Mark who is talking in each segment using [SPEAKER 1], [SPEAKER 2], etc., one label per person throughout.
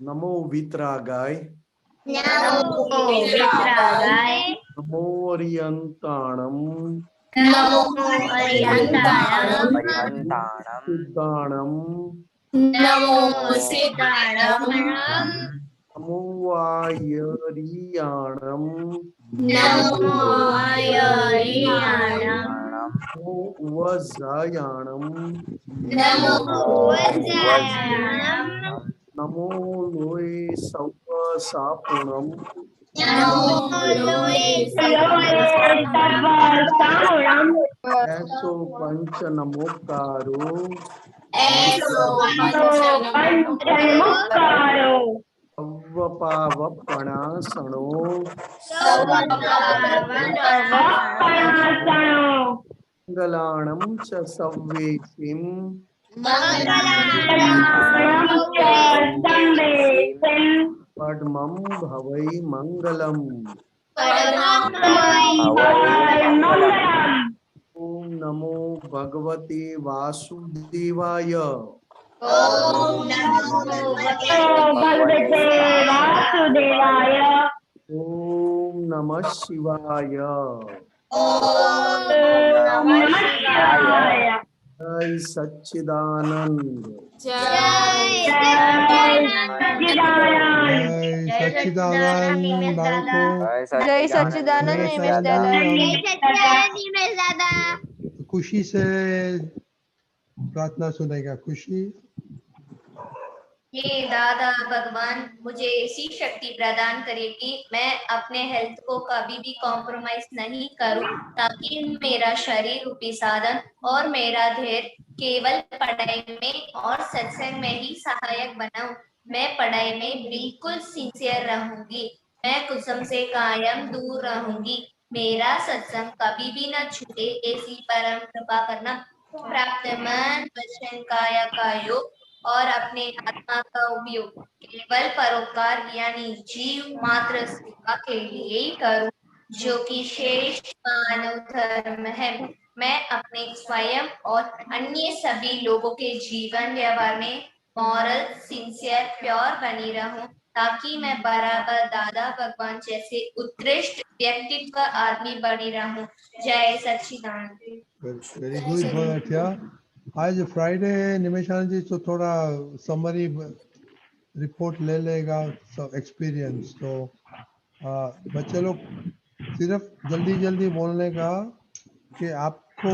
[SPEAKER 1] नमो वितरागाय
[SPEAKER 2] नमो वितरागाय
[SPEAKER 1] नमो अरियंताणम
[SPEAKER 2] नमो अरिहंताणम
[SPEAKER 1] सिद्धाणम
[SPEAKER 2] नमो सिद्धाणम
[SPEAKER 1] नमो वायरियाणम
[SPEAKER 2] नमो वायरियाणम
[SPEAKER 1] नमो वज्रायाणम
[SPEAKER 2] नमो वज्रायाणम
[SPEAKER 1] नमो लोए सव सापुणम
[SPEAKER 2] नमो लोए सर्वसाहुणम
[SPEAKER 1] ऐसो पंच नमोकारो
[SPEAKER 2] ऐसो पंचनमोकारो
[SPEAKER 1] अवपावपणासनो
[SPEAKER 2] सर्वपावनपणासनो
[SPEAKER 1] मंगलाणं च सव्वेशिं
[SPEAKER 2] मंगलानां च संवेसिं
[SPEAKER 1] पद्मं भवै मंगलम्
[SPEAKER 2] परमं भवै मंगलम्।
[SPEAKER 1] ॐ नमो भगवते वासुदेवाय
[SPEAKER 2] ओम नमो भगवते वासुदेवाय
[SPEAKER 1] ॐ नमः शिवाय
[SPEAKER 2] ओम नमः शिवाय
[SPEAKER 1] जय सच्चिदानंद
[SPEAKER 2] जय सच्चिदानंद
[SPEAKER 3] जय सच्चिदानंद बालकों,
[SPEAKER 4] जय सच्चिदानंद
[SPEAKER 3] मेरे
[SPEAKER 4] निमेश
[SPEAKER 3] साथ
[SPEAKER 4] दादा।
[SPEAKER 3] हम खुशी से प्रार्थना सुनेगा। खुशी।
[SPEAKER 5] हे दादा भगवान, मुझे ऐसी शक्ति प्रदान करे कि मैं अपने हेल्थ को कभी भी कॉम्प्रोमाइज नहीं करूं, ताकि मेरा शरीर रूपी साधन और मेरा धैर्य केवल पढ़ाई में और सत्संग में ही सहायक बनाऊं। मैं पढ़ाई में बिल्कुल सिंसियर रहूंगी। मैं कुसुम से कायम दूर रहूंगी। मेरा सत्संग कभी भी न छूटे, ऐसी परम कृपा करना। प्राप्त मन वचन काया का योग और अपने आत्मा का उपयोग केवल परोपकार यानी जीव मात्र सेवा के लिए ही करूं, जो कि श्रेष्ठ मानव धर्म है। मैं अपने स्वयं और अन्य सभी लोगों के जीवन व्यवहार में मॉरल, सिंसियर, प्योर बनी रहूं, ताकि मैं बराबर दादा भगवान जैसे उत्कृष्ट व्यक्तित्व आदमी बनी रहूं। जय सच्चिदानंद।
[SPEAKER 3] वेरी गुड, बहुत अच्छा। आज फ्राइडे निमेशान जी तो थोड़ा समरी रिपोर्ट ले लेगा, एक्सपीरियंस। तो बच्चे लोग सिर्फ जल्दी जल्दी बोलने का कि आपको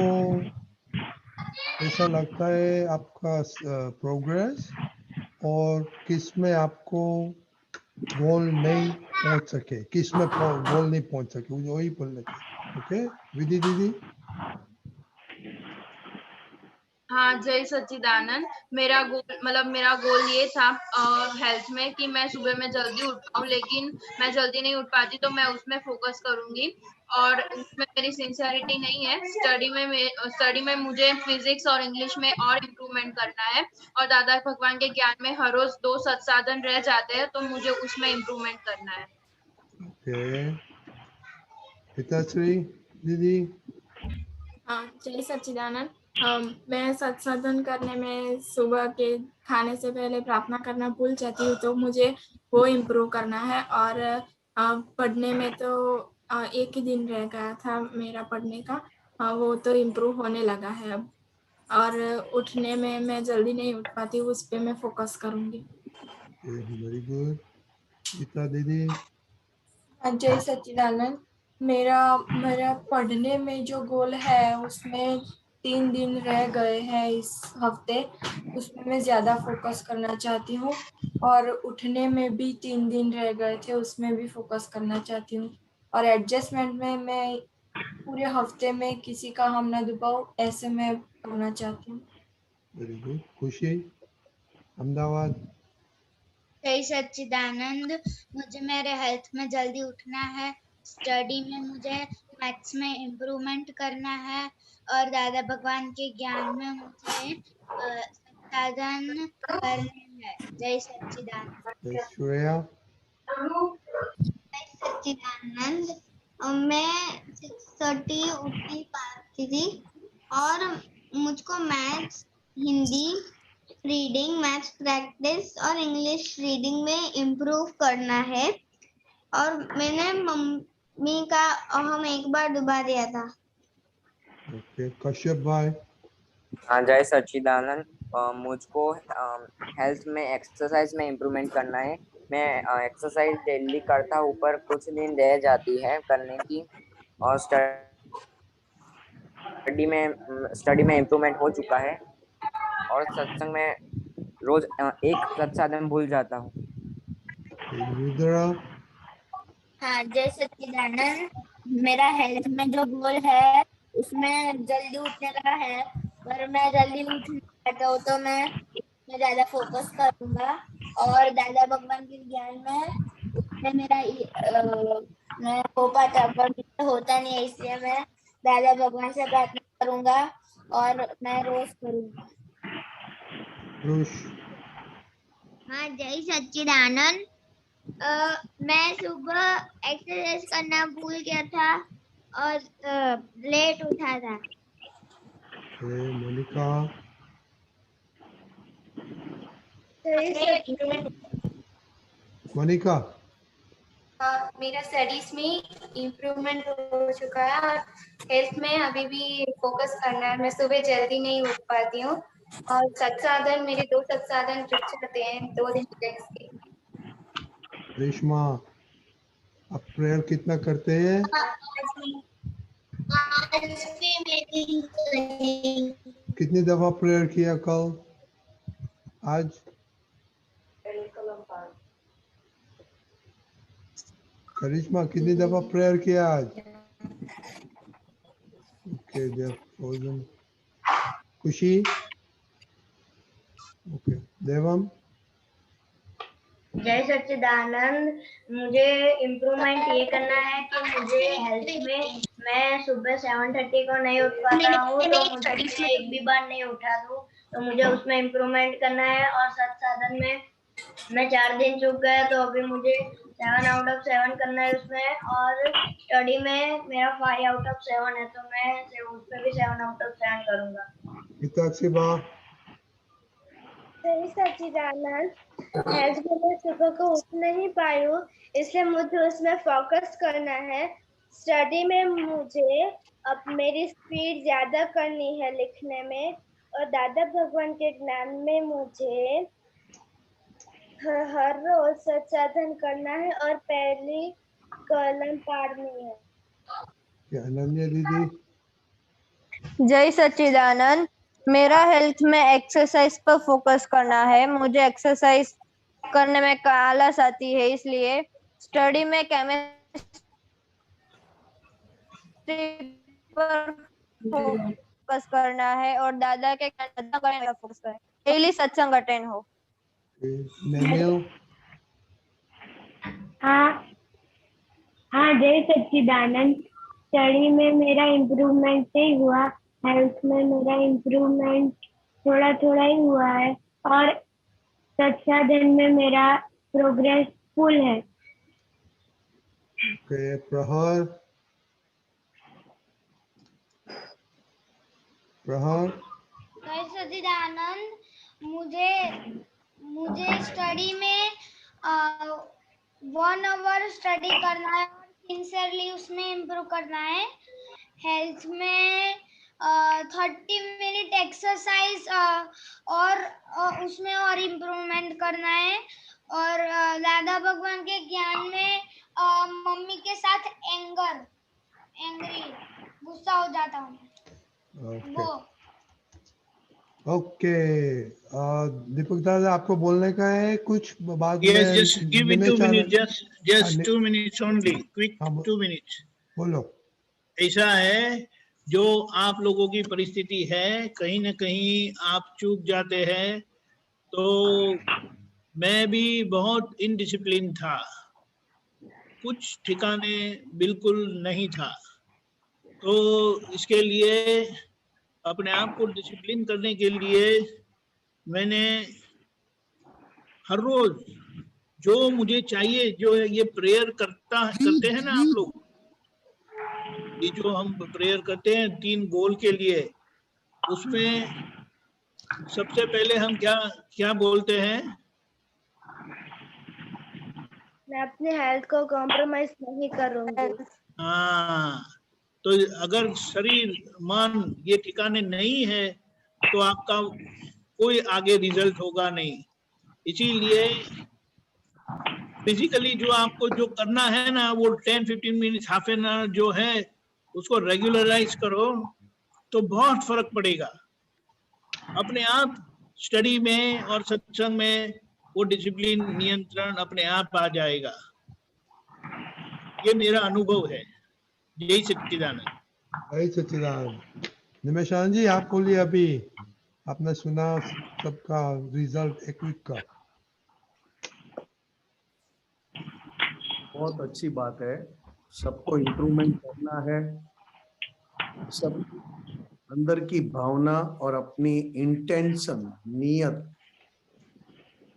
[SPEAKER 3] ऐसा लगता है आपका प्रोग्रेस और किस में आपको गोल नहीं पहुंच सके, किस में गोल नहीं पहुंच सके, वही बोलने का। ओके विधि दीदी।
[SPEAKER 6] हाँ, जय सच्चिदानंद। मेरा गोल ये था हेल्थ में कि मैं सुबह में जल्दी उठ पाऊँ, लेकिन मैं जल्दी नहीं उठ पाती, तो मैं उसमें फोकस करूंगी। और उसमें मेरी सिंसियरिटी नहीं है। स्टडी में मुझे फिजिक्स और इंग्लिश में और इम्प्रूवमेंट करना है। और दादा भगवान के ज्ञान में हर रोज 2 सत्साधन रह जाते हैं, तो मुझे उसमें इम्प्रूवमेंट करना है।
[SPEAKER 3] ओके पिताश्री दीदी।
[SPEAKER 7] हाँ, जय सच्चिदानंद। मैं सत्साधन करने में सुबह के खाने से पहले प्रार्थना करना भूल जाती हूँ, तो मुझे वो इम्प्रूव करना है। और पढ़ने में तो एक ही दिन रह गया था मेरा पढ़ने का, वो तो इम्प्रूव होने लगा है अब। और उठने में मैं जल्दी नहीं उठ पाती, उस पर मैं फोकस करूँगी।
[SPEAKER 3] Very good. गीता दीदी।
[SPEAKER 8] जय सच्चिदानंद। मेरा मेरा पढ़ने में जो गोल है उसमें 3 दिन रह गए हैं इस हफ्ते, उसमें मैं ज़्यादा फोकस करना चाहती हूँ। और उठने में भी 3 दिन रह गए थे, उसमें भी फोकस करना चाहती हूँ। और एडजस्टमेंट में मैं पूरे हफ्ते में किसी का हम ना दुपाऊँ, ऐसे मैं करना चाहती हूँ।
[SPEAKER 3] Very good. खुशी अहमदाबाद।
[SPEAKER 9] जय सच्चिदानंद। मुझे मेरे हेल्थ में जल्दी उठना है, स्टडी में मुझे मैथ्स में इम्प्रूवमेंट करना है, और दादा भगवान के ज्ञान में मुझे साधन करने हैं। जय सच्चिदानंद।
[SPEAKER 3] श्रेया।
[SPEAKER 10] जय सच्चिदानंद। मैं 6:30 उठ नहीं पाती थी, और मुझको maths, Hindi, reading, maths practice और इंग्लिश रीडिंग में इम्प्रूव करना है। और मैंने मम्मी का अहम एक बार डुबा दिया था।
[SPEAKER 3] ओके, कश्यप भाई।
[SPEAKER 2] हाँ, जय सच्चिदानंद। मुझको हेल्थ में एक्सरसाइज में इम्प्रूवमेंट करना है। मैं एक्सरसाइज डेली करता हूँ, पर कुछ दिन रह जाती है करने की। और स्टडी में इम्प्रूवमेंट हो चुका है। और सत्संग में रोज एक सत्साधन भूल जाता हूँ।
[SPEAKER 3] रुद्रा।
[SPEAKER 9] हाँ, जय सच्चिदानंद। मेरा हेल्थ में जो गोल है उसमें जल्दी उठने का है, पर मैं जल्दी उठ नहीं पाता हूँ, तो मैं इसमें ज्यादा फोकस करूंगा। और दादा भगवान के ज्ञान में उसमें मैं हो पाता, पर मुझसे होता नहीं है, इसलिए मैं दादा भगवान से प्रार्थना करूंगा और मैं रोज करूंगा।
[SPEAKER 10] हाँ, जय सच्चिदानंद। मैं सुबह एक्सरसाइज करना भूल गया था और लेट उठा था।
[SPEAKER 3] मोनिका। मोनिका।
[SPEAKER 5] हाँ, मेरा स्टडीज में इम्प्रूवमेंट हो चुका है और हेल्थ में अभी भी फोकस करना है। मैं सुबह जल्दी नहीं उठ पाती हूँ और सत्साधन, मेरे 2 सत्साधन रुक जाते हैं 2 दिन के।
[SPEAKER 3] रेशमा, आप प्रेयर कितना करते हैं? कितनी दफा प्रेयर किया कल, आज? करिश्मा, कितनी दफा प्रेयर किया आज? Okay, they are frozen. Khushi. Okay, Devam.
[SPEAKER 9] जय सच्चिदानंद। मुझे इम्प्रूवमेंट ये करना है कि मुझे हेल्थ में मैं सुबह 7:30 को नहीं उठ पाता हूँ, तो मुझे एक भी बार नहीं उठा दूँ, तो मुझे उसमें इम्प्रूवमेंट करना है। और सत्साधन में मैं 4 दिन चूक गया, तो अभी मुझे 7 आउट ऑफ 7 करना है उसमें। और स्टडी में मेरा 5 आउट ऑफ 7 है, तो मैं उसमें भी 7 आउट ऑफ 7 करूंगा।
[SPEAKER 11] जय सच्चिदानंद। हेल्थ में मैं सुबह को उठ नहीं पाई हूँ, इसलिए मुझे उसमें फोकस करना है। स्टडी में मुझे अब मेरी स्पीड ज्यादा करनी है लिखने में, और दादा भगवान के ज्ञान में मुझे हर रोज सत्साधन करना है और पहली कलम पाड़नी है।
[SPEAKER 3] अनन्या दीदी।
[SPEAKER 4] जय सच्चिदानंद। मेरा हेल्थ में एक्सरसाइज पर फोकस करना है। मुझे एक्सरसाइज करने में आलस आती है, इसलिए स्टडी में केमिस्ट्री पर फोकस करना है और दादा के ज्ञान पर फोकस करना है। डेली सत्संग अटेंड हो।
[SPEAKER 11] हाँ, जय सच्चिदानंद। स्टडी में मेरा इम्प्रूवमेंट नहीं हुआ, हेल्थ में मेरा इम्प्रूवमेंट थोड़ा थोड़ा ही हुआ है, और सत्साधन में मेरा प्रोग्रेस फुल है।
[SPEAKER 3] प्रहर।
[SPEAKER 9] जय सच्चिदानंद। मुझे स्टडी में 1 आवर स्टडी करना है और सिंसियरली उसमें इम्प्रूव करना है। हेल्थ में 30 मिनट एक्सरसाइज और उसमें और इम्प्रूवमेंट करना है। और दादा भगवान के ज्ञान में मम्मी के साथ एंग्री गुस्सा हो जाता हूँ वो।
[SPEAKER 3] ओके, दीपक दादा, आपको बोलने का है कुछ बाद में?
[SPEAKER 12] Just give me 2 minutes. Just 2 minutes only. Quick 2 minutes.
[SPEAKER 3] बोलो।
[SPEAKER 12] ऐसा है, जो आप लोगों की परिस्थिति है, कहीं न कहीं आप चूक जाते हैं। तो मैं भी बहुत इनडिसिप्लिन था, कुछ ठिकाने बिल्कुल नहीं था। तो इसके लिए अपने आप को डिसिप्लिन करने के लिए मैंने हर रोज जो मुझे चाहिए, जो ये प्रेयर करते हैं ना आप लोग, ये जो हम प्रेयर करते हैं 3 गोल के लिए, उसमें सबसे पहले हम क्या क्या बोलते हैं?
[SPEAKER 11] मैं अपने हेल्थ को कॉम्प्रोमाइज नहीं करूंगी।
[SPEAKER 12] हाँ, तो अगर शरीर मन ये ठिकाने नहीं है तो आपका कोई आगे रिजल्ट होगा नहीं। इसीलिए फिजिकली जो आपको जो करना है ना, वो 10-15 मिनट, हाफ एन आवर जो है उसको रेगुलराइज करो तो बहुत फर्क पड़ेगा। अपने आप स्टडी में और सत्संग में वो डिसिप्लिन, नियंत्रण अपने आप आ जाएगा। ये मेरा अनुभव है। जय सच्चिदानंद।
[SPEAKER 3] जय सच्चिदानंद। निमेशानंद जी, आप बोलिए, अभी आपने सुना सबका रिजल्ट एक वीक का।
[SPEAKER 1] बहुत अच्छी बात है। सबको इम्प्रूवमेंट करना है। सब अंदर की भावना और अपनी इंटेंशन, नियत,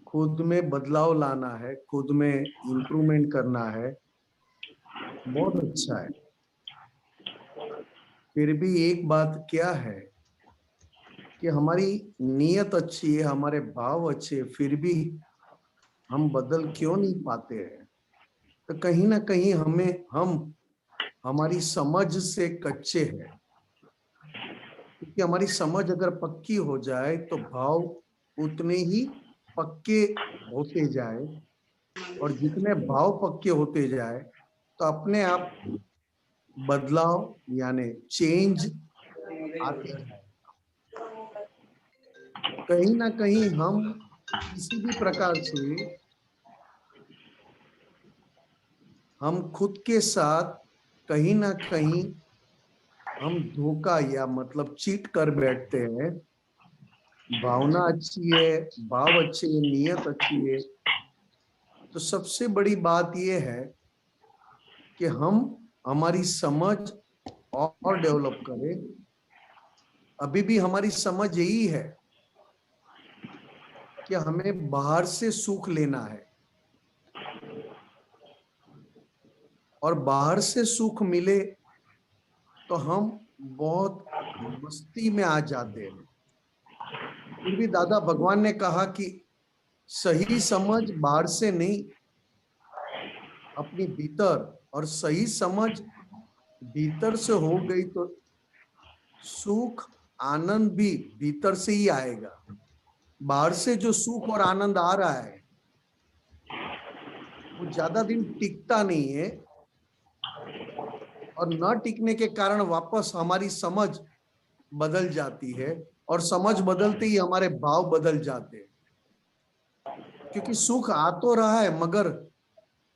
[SPEAKER 1] खुद में बदलाव लाना है, खुद में इम्प्रूवमेंट करना है। बहुत अच्छा है। फिर भी एक बात क्या है कि हमारी नियत अच्छी है, हमारे भाव अच्छे हैं, फिर भी हम बदल क्यों नहीं पाते हैं? तो कहीं ना कहीं हम हमारी समझ से कच्चे हैं। क्योंकि हमारी समझ अगर पक्की हो जाए तो भाव उतने ही पक्के होते जाए, और जितने भाव पक्के होते जाए तो अपने आप बदलाव यानी चेंज आते जाए। कहीं ना कहीं हम किसी भी प्रकार से हम खुद के साथ कहीं ना कहीं हम धोखा या मतलब चीट कर बैठते हैं। भावना अच्छी है, भाव अच्छे है, नियत अच्छी है, तो सबसे बड़ी बात यह है कि हम हमारी समझ और डेवलप करें। अभी भी हमारी समझ यही है कि हमें बाहर से सुख लेना है, और बाहर से सुख मिले तो हम बहुत मस्ती में आ जाते हैं। फिर भी दादा भगवान ने कहा कि सही समझ बाहर से नहीं, अपनी भीतर, और सही समझ भीतर से हो गई तो सुख आनंद भी भीतर से ही आएगा। बाहर से जो सुख और आनंद आ रहा है वो ज्यादा दिन टिकता नहीं है, और न टिकने के कारण वापस हमारी समझ बदल जाती है, और समझ बदलते ही हमारे भाव बदल जाते हैं। क्योंकि सुख आ तो रहा है, मगर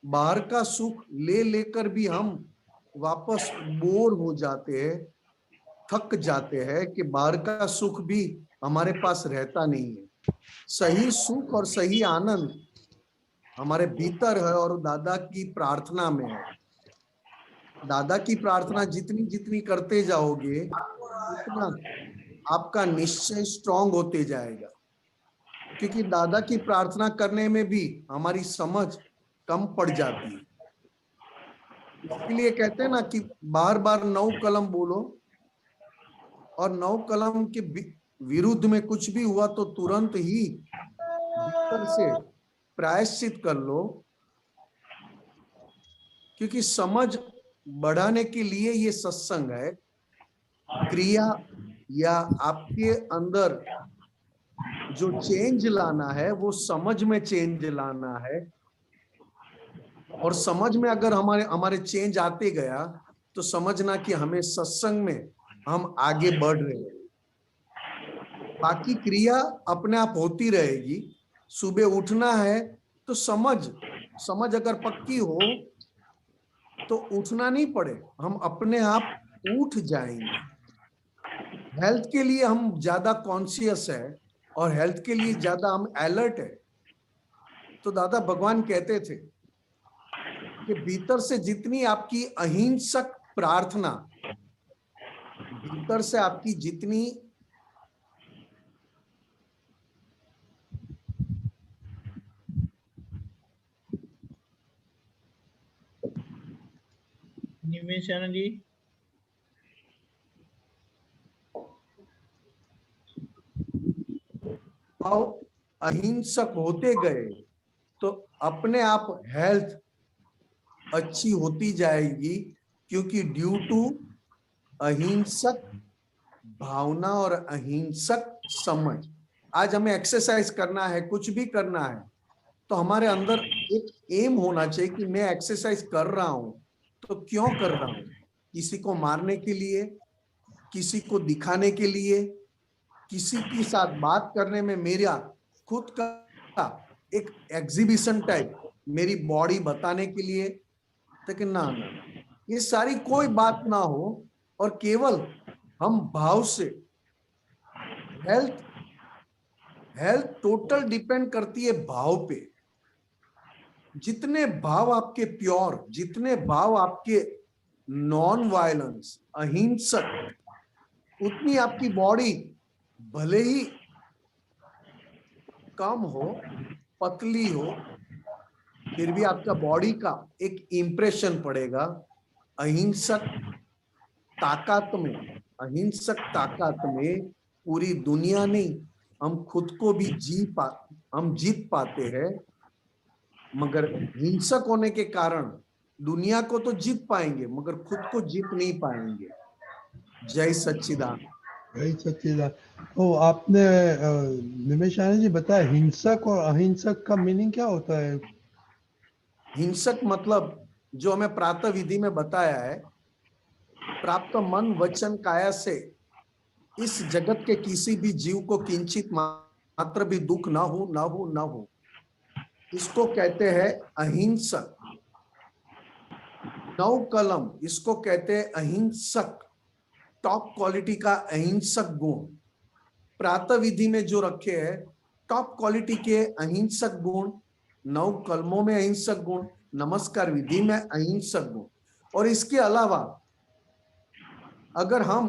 [SPEAKER 1] बाहर का सुख ले लेकर भी हम वापस बोर हो जाते हैं, थक जाते हैं कि बाहर का सुख भी हमारे पास रहता नहीं है। सही सुख और सही आनंद हमारे भीतर है, और दादा की प्रार्थना में है। दादा की प्रार्थना जितनी जितनी करते जाओगे उतना आपका निश्चय स्ट्रांग होते जाएगा। क्योंकि दादा की प्रार्थना करने में भी हमारी समझ कम पड़ जाती है। इसलिए कहते हैं ना कि बार बार 9 कलम बोलो, और 9 कलम के विरुद्ध में कुछ भी हुआ तो तुरंत ही भीतर से प्रायश्चित कर लो। क्योंकि समझ बढ़ाने के लिए ये सत्संग है। क्रिया या आपके अंदर जो चेंज लाना है वो समझ में चेंज लाना है, और समझ में अगर हमारे चेंज आते गया तो समझना कि हमें सत्संग में हम आगे बढ़ रहे हैं। बाकी क्रिया अपने आप होती रहेगी। सुबह उठना है तो समझ अगर पक्की हो तो उठना नहीं पड़े, हम अपने आप उठ जाएंगे। हेल्थ के लिए हम ज्यादा कॉन्शियस है, और हेल्थ के लिए ज्यादा हम अलर्ट है। तो दादा भगवान कहते थे कि भीतर से जितनी आपकी अहिंसक प्रार्थना, भीतर से आपकी जितनी
[SPEAKER 12] निमेशानंद जी,
[SPEAKER 1] अहिंसक होते गए तो अपने आप हेल्थ अच्छी होती जाएगी, क्योंकि ड्यू टू अहिंसक भावना और अहिंसक समझ। आज हमें एक्सरसाइज करना है, कुछ भी करना है, तो हमारे अंदर एक एम होना चाहिए कि मैं एक्सरसाइज कर रहा हूं तो क्यों कर रहा हूं? किसी को मारने के लिए, किसी को दिखाने के लिए, किसी के साथ बात करने में मेरा खुद का एक एग्जीबिशन टाइप मेरी बॉडी बताने के लिए, लेकिन ना, ये सारी कोई बात ना हो और केवल हम भाव से हेल्थ टोटल डिपेंड करती है भाव पे। जितने भाव आपके प्योर, जितने भाव आपके नॉन वायलेंस अहिंसक, उतनी आपकी बॉडी भले ही कम हो, पतली हो, फिर भी आपका बॉडी का एक इंप्रेशन पड़ेगा। अहिंसक ताकत में, अहिंसक ताकत में पूरी दुनिया नहीं, हम खुद को भी हम जीत पाते हैं, मगर हिंसक होने के कारण दुनिया को तो जीत पाएंगे मगर खुद को जीत नहीं पाएंगे। जय सच्चिदानंद।
[SPEAKER 3] जय सच्चिदानंद। तो आपने निमेशानी जी बताया हिंसक और अहिंसक का मीनिंग क्या होता है?
[SPEAKER 1] हिंसक मतलब जो हमें प्रातः विधि में बताया है, प्राप्त मन वचन काया से इस जगत के किसी भी जीव को किंचित मात्र भी दुख ना हो, ना हो, ना हो, इसको कहते हैं अहिंसक। नौ कलम इसको कहते हैं अहिंसक, टॉप क्वालिटी का अहिंसक गुण। प्रातः विधि में जो रखे हैं टॉप क्वालिटी के अहिंसक गुण, 9 कलमों में अहिंसक गुण, नमस्कार विधि में अहिंसक गुण। और इसके अलावा अगर हम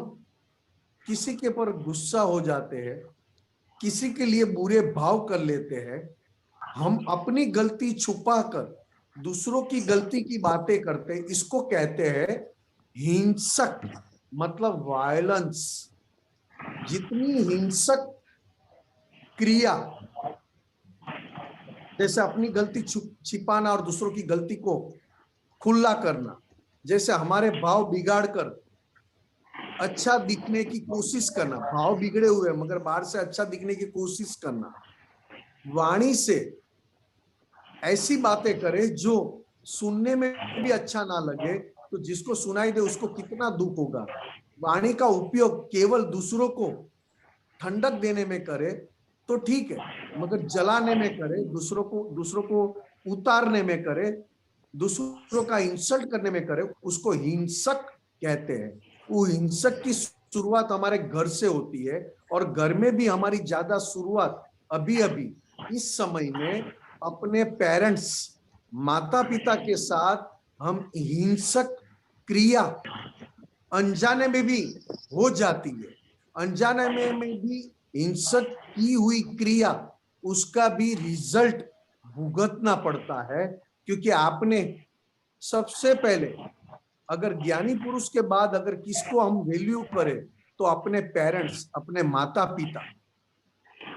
[SPEAKER 1] किसी के पर गुस्सा हो जाते हैं, किसी के लिए बुरे भाव कर लेते हैं, हम अपनी गलती छुपाकर दूसरों की गलती की बातें करते हैं, इसको कहते हैं हिंसक, मतलब वायलेंस। जितनी हिंसक क्रिया, जैसे अपनी गलती छिपाना और दूसरों की गलती को खुला करना, जैसे हमारे भाव बिगाड़कर अच्छा दिखने की कोशिश करना, भाव बिगड़े हुए मगर बाहर से अच्छा दिखने की कोशिश करना, वाणी से ऐसी बातें करे जो सुनने में भी अच्छा ना लगे, तो जिसको सुनाई दे उसको कितना दुख होगा। वाणी का उपयोग केवल दूसरों को ठंडक देने में करे तो ठीक है, मगर जलाने में करे, दूसरों को उतारने में करे, दूसरों का इंसल्ट करने में करे, उसको हिंसक कहते हैं। वो हिंसक की शुरुआत हमारे घर से होती है और घर में भी हमारी ज्यादा शुरुआत अभी इस समय में अपने पेरेंट्स, माता पिता के साथ हम हिंसक क्रिया अनजाने में भी हो जाती है। अनजाने में भी हिंसक की हुई क्रिया, उसका भी रिजल्ट भुगतना पड़ता है, क्योंकि आपने सबसे पहले, अगर ज्ञानी पुरुष के बाद अगर किसको हम वैल्यू करें तो अपने पेरेंट्स, अपने माता पिता।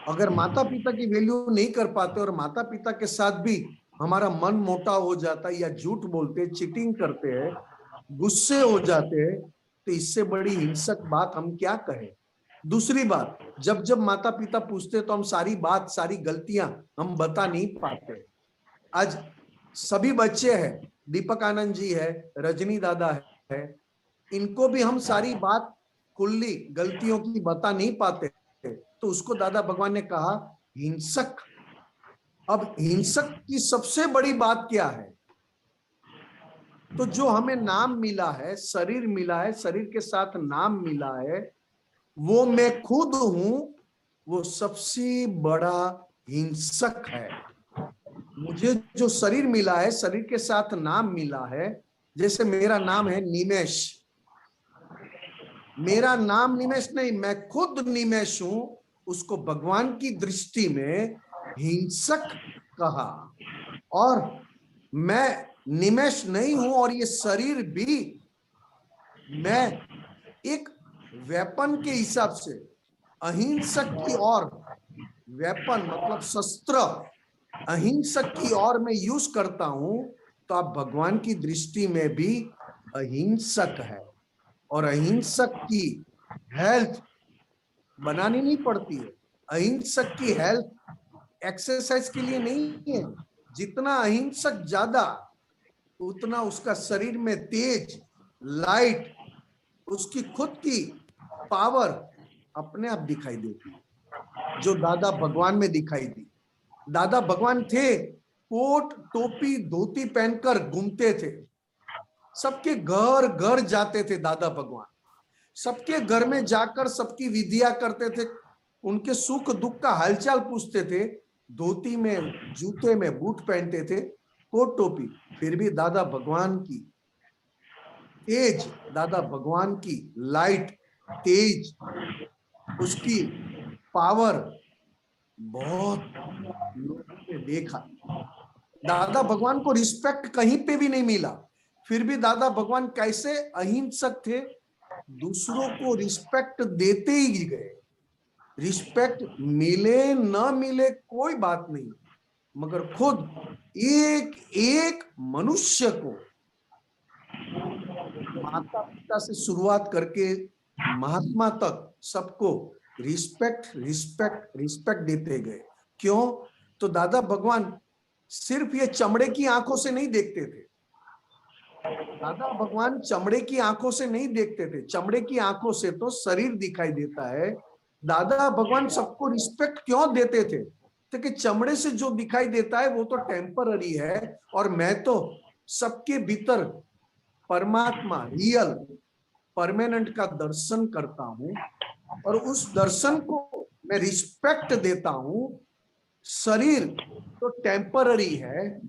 [SPEAKER 1] अगर माता पिता की वैल्यू नहीं कर पाते और माता पिता के साथ भी हमारा मन मोटा हो जाता है, या झूठ बोलते, चीटिंग करते हैं, गुस्से हो जाते हैं, तो इससे बड़ी हिंसक बात हम क्या कहें। दूसरी बात, जब माता पिता पूछते तो हम सारी गलतियां हम बता नहीं पाते। आज सभी बच्चे हैं, दीपक आनंद जी है, रजनी दादा है, इनको भी हम सारी बात खुली गलतियों की बता नहीं पाते, तो उसको दादा भगवान ने कहा हिंसक। अब हिंसक की सबसे बड़ी बात क्या है? तो जो हमें नाम मिला है, शरीर मिला है, शरीर के साथ नाम मिला है, वो मैं खुद हूं, वो सबसे बड़ा हिंसक है। मुझे जो शरीर मिला है, शरीर के साथ नाम मिला है, जैसे मेरा नाम है निमेश, मेरा नाम निमेश नहीं, मैं खुद निमेश हूं, उसको भगवान की दृष्टि में हिंसक कहा। और मैं निमेश नहीं हूं, और ये शरीर भी मैं एक वेपन के हिसाब से अहिंसक की ओर वेपन मतलब शस्त्र अहिंसक की ओर मैं यूज करता हूं, तो आप भगवान की दृष्टि में भी अहिंसक है। और अहिंसक की हेल्थ बनानी नहीं पड़ती है। अहिंसक की हेल्थ एक्सरसाइज के लिए नहीं है। जितना अहिंसक ज्यादा, उतना उसका शरीर में तेज, लाइट, उसकी खुद की पावर अपने आप दिखाई देती है, जो दादा भगवान में दिखाई दी। दादा भगवान थे, कोट टोपी धोती पहनकर घूमते थे, सबके घर घर जाते थे दादा भगवान, सबके घर में जाकर सबकी विधिया करते थे, उनके सुख दुख का हालचाल पूछते थे, धोती में, जूते में, बूट पहनते थे, कोट टोपी। फिर भी दादा भगवान की तेज, दादा भगवान की लाइट, तेज, उसकी पावर बहुत लोगों ने देखा। दादा भगवान को रिस्पेक्ट कहीं पे भी नहीं मिला, फिर भी दादा भगवान कैसे अहिंसक थे, दूसरों को रिस्पेक्ट देते ही गए। रिस्पेक्ट मिले ना मिले कोई बात नहीं, मगर खुद एक एक मनुष्य को, माता पिता से शुरुआत करके महात्मा तक, सबको रिस्पेक्ट रिस्पेक्ट रिस्पेक्ट देते गए। क्यों? तो दादा भगवान सिर्फ ये चमड़े की आंखों से नहीं देखते थे। दादा भगवान चमड़े की आंखों से नहीं देखते थे। चमड़े की आंखों से तो शरीर दिखाई देता है। दादा भगवान सबको रिस्पेक्ट क्यों देते थे? क्योंकि चमड़े से जो दिखाई देता है वो तो टेम्पररी है, और मैं तो सबके भीतर परमात्मा, रियल, परमानेंट का दर्शन करता हूं, और उस दर्शन को मैं रिस्पेक्ट देता हूं। शरीर तो टेम्पररी है,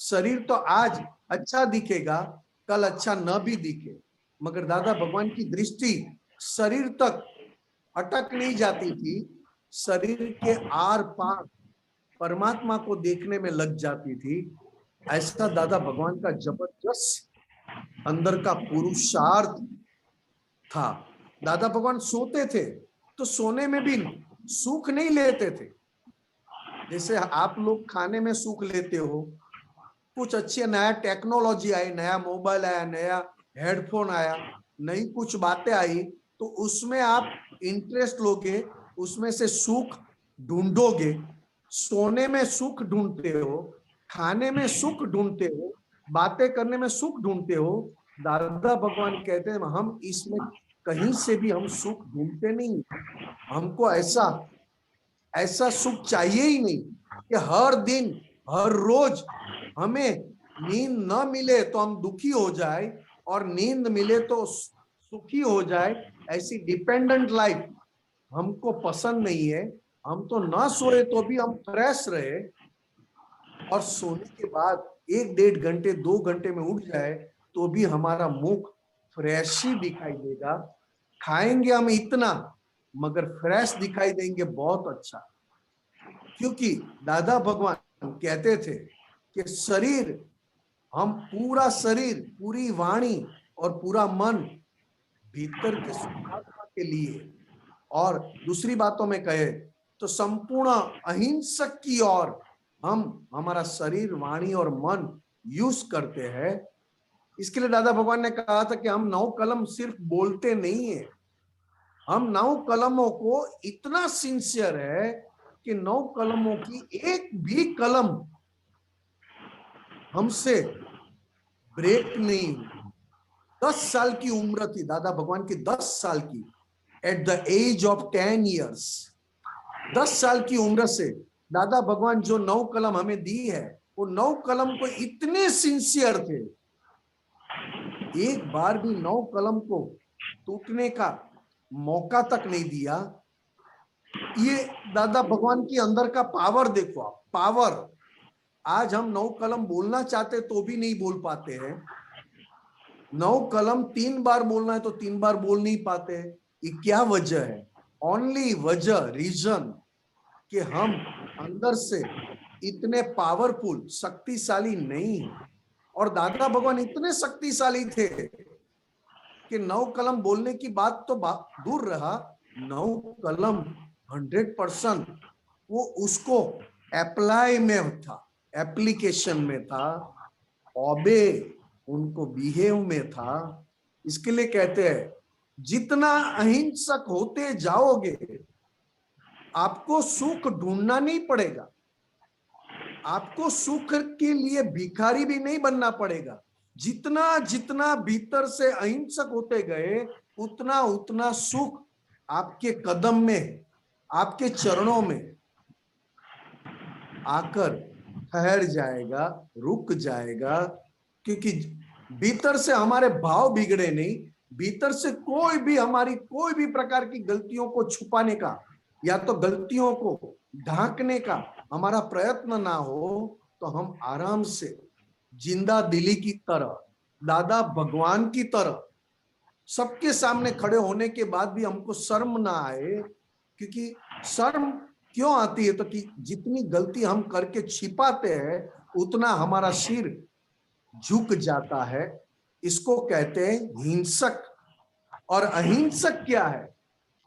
[SPEAKER 1] शरीर तो आज अच्छा दिखेगा, कल अच्छा न भी दिखे, मगर दादा भगवान की दृष्टि शरीर तक अटक नहीं जाती थी, शरीर के आर पार परमात्मा को देखने में लग जाती थी। ऐसा दादा भगवान का जबरदस्त अंदर का पुरुषार्थ था। दादा भगवान सोते थे तो सोने में भी सुख नहीं लेते थे, जैसे आप लोग खाने में सुख लेते हो। कुछ अच्छी नया टेक्नोलॉजी आई, नया मोबाइल आया, नया हेडफोन आया, नई कुछ बातें आई, तो उसमें आप इंटरेस्ट लोगे, उसमें से सुख ढूंढोगे। सोने में सुख ढूंढते हो, खाने में सुख ढूंढते हो, बातें करने में सुख ढूंढते हो। दादा भगवान कहते हैं हम इसमें कहीं से भी हम सुख ढूंढते नहीं। हमको ऐसा ऐसा सुख चाहिए ही नहीं कि हर दिन हर रोज हमें नींद न मिले तो हम दुखी हो जाए, और नींद मिले तो सुखी हो जाए। ऐसी डिपेंडेंट लाइफ हमको पसंद नहीं है। हम तो ना सोए तो भी हम फ्रेश रहे, और सोने के बाद 1-1.5 घंटे 2 घंटे में उठ जाए तो भी हमारा मुख फ्रेश ही दिखाई देगा। खाएंगे हम इतना, मगर फ्रेश दिखाई देंगे, बहुत अच्छा। क्योंकि दादा भगवान कहते थे कि शरीर, हम पूरा शरीर, पूरी वाणी और पूरा मन भीतर के सुखात्मा के लिए, और दूसरी बातों में कहे तो संपूर्ण अहिंसक की ओर हम हमारा शरीर, वाणी और मन यूज करते हैं। इसके लिए दादा भगवान ने कहा था कि हम 9 कलम सिर्फ बोलते नहीं है, हम 9 कलमों को इतना सिंसियर है कि 9 कलमों की एक भी कलम हमसे ब्रेक नहीं। 10 साल की उम्र थी दादा भगवान की, 10 साल की, at the age of 10 years, 10 साल की उम्र से दादा भगवान जो 9 कलम हमें दी है, वो 9 कलम को इतने सिंसियर थे, एक बार भी 9 कलम को टूटने का मौका तक नहीं दिया। ये दादा भगवान की अंदर का पावर देखो आप, पावर। आज हम 9 कलम बोलना चाहते तो भी नहीं बोल पाते हैं। 9 कलम 3 बार बोलना है तो 3 बार बोल नहीं पाते। ये क्या वजह है? ओनली वजह, रीजन, कि हम अंदर से इतने पावरफुल, शक्तिशाली नहीं है। और दादा भगवान इतने शक्तिशाली थे कि 9 कलम बोलने की बात तो दूर रहा, 9 कलम 100% वो उसको अप्लाई में था, एप्लीकेशन में था, ओबे उनको बिहेव में था। इसके लिए कहते हैं जितना अहिंसक होते जाओगे आपको सुख ढूंढना नहीं पड़ेगा, आपको सुख के लिए भिखारी भी नहीं बनना पड़ेगा। जितना जितना भीतर से अहिंसक होते गए उतना उतना सुख आपके कदम में, आपके चरणों में आकर ठहर जाएगा, रुक जाएगा। क्योंकि भीतर से हमारे भाव बिगड़े नहीं, भीतर से कोई भी हमारी कोई भी प्रकार की गलतियों को छुपाने का या तो गलतियों को ढांकने का हमारा प्रयत्न ना हो, तो हम आराम से जिंदा दिली की तरह, दादा भगवान की तरह सबके सामने खड़े होने के बाद भी हमको शर्म ना आए। क्योंकि शर्म क्यों आती है? तो कि जितनी गलती हम करके छिपाते हैं उतना हमारा सिर झुक जाता है। इसको कहते हैं हिंसक। और अहिंसक क्या है?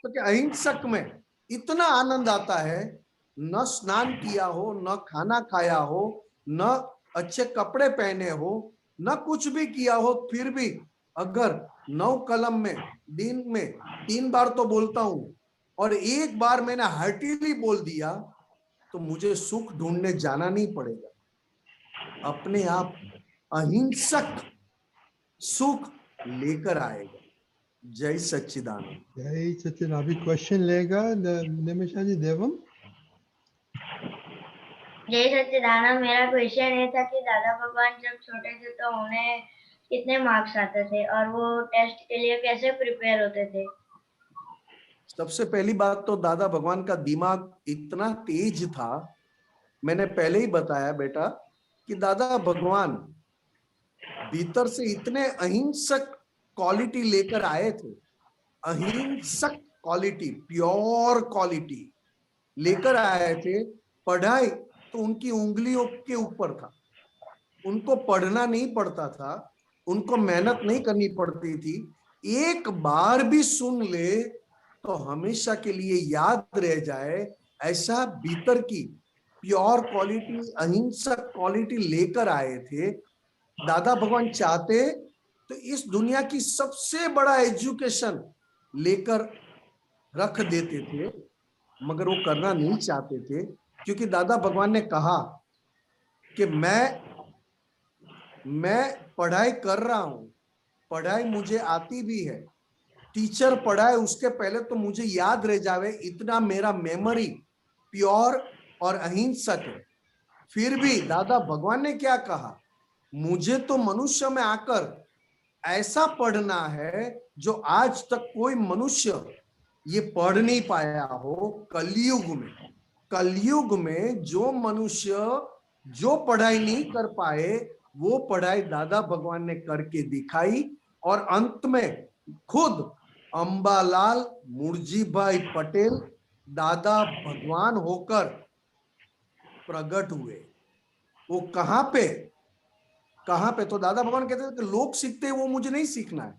[SPEAKER 1] तो कि अहिंसक में इतना आनंद आता है, न स्नान किया हो, न खाना खाया हो, न अच्छे कपड़े पहने हो, न कुछ भी किया हो, फिर भी अगर 9 कलम में दिन में 3 बार तो बोलता हूं और 1 बार मैंने हार्टिली बोल दिया तो मुझे सुख ढूंढने जाना नहीं पड़ेगा, अपने आप अहिंसक सुख लेकर आएगा। जय सच्चिदानंद।
[SPEAKER 3] जय सच्चिदानंद। अभी क्वेश्चन लेगा निमिषा जी देवम।
[SPEAKER 13] जय सच्चिदानंद। मेरा क्वेश्चन ये था कि दादा भगवान जब छोटे थे तो उन्हें कितने मार्क्स आते थे और वो टेस्ट के लिए कैसे प्रिपेयर होते थे?
[SPEAKER 1] सबसे पहली बात तो दादा भगवान का दिमाग इतना तेज था, मैंने पहले ही बताया बेटा कि दादा भगवान भीतर से इतने अहिंसक क्वालिटी लेकर आए थे, अहिंसक क्वालिटी, प्योर क्वालिटी लेकर आए थे। पढ़ाई तो उनकी उंगलियों के ऊपर था, उनको पढ़ना नहीं पड़ता था, उनको मेहनत नहीं करनी पड़ती थी। एक बार भी सुन ले तो हमेशा के लिए याद रह जाए, ऐसा भीतर की प्योर क्वालिटी, अहिंसक क्वालिटी लेकर आए थे। दादा भगवान चाहते तो इस दुनिया की सबसे बड़ा एजुकेशन लेकर रख देते थे, मगर वो करना नहीं चाहते थे। क्योंकि दादा भगवान ने कहा कि मैं पढ़ाई कर रहा हूं, पढ़ाई मुझे आती भी है, टीचर पढ़ाए उसके पहले तो मुझे याद रह जावे, इतना मेरा मेमोरी प्योर और अहिंसक है। फिर भी दादा भगवान ने क्या कहा, मुझे तो मनुष्य में आकर ऐसा पढ़ना है जो आज तक कोई मनुष्य ये पढ़ नहीं पाया हो। कलयुग में जो मनुष्य जो पढ़ाई नहीं कर पाए वो पढ़ाई दादा भगवान ने करके दिखाई, और अंत में खुद अंबालाल मुर्जीभाई पटेल दादा भगवान होकर प्रकट हुए। वो कहां पे? तो दादा भगवान कहते थे कि लोग सीखते हैं वो मुझे नहीं सीखना है।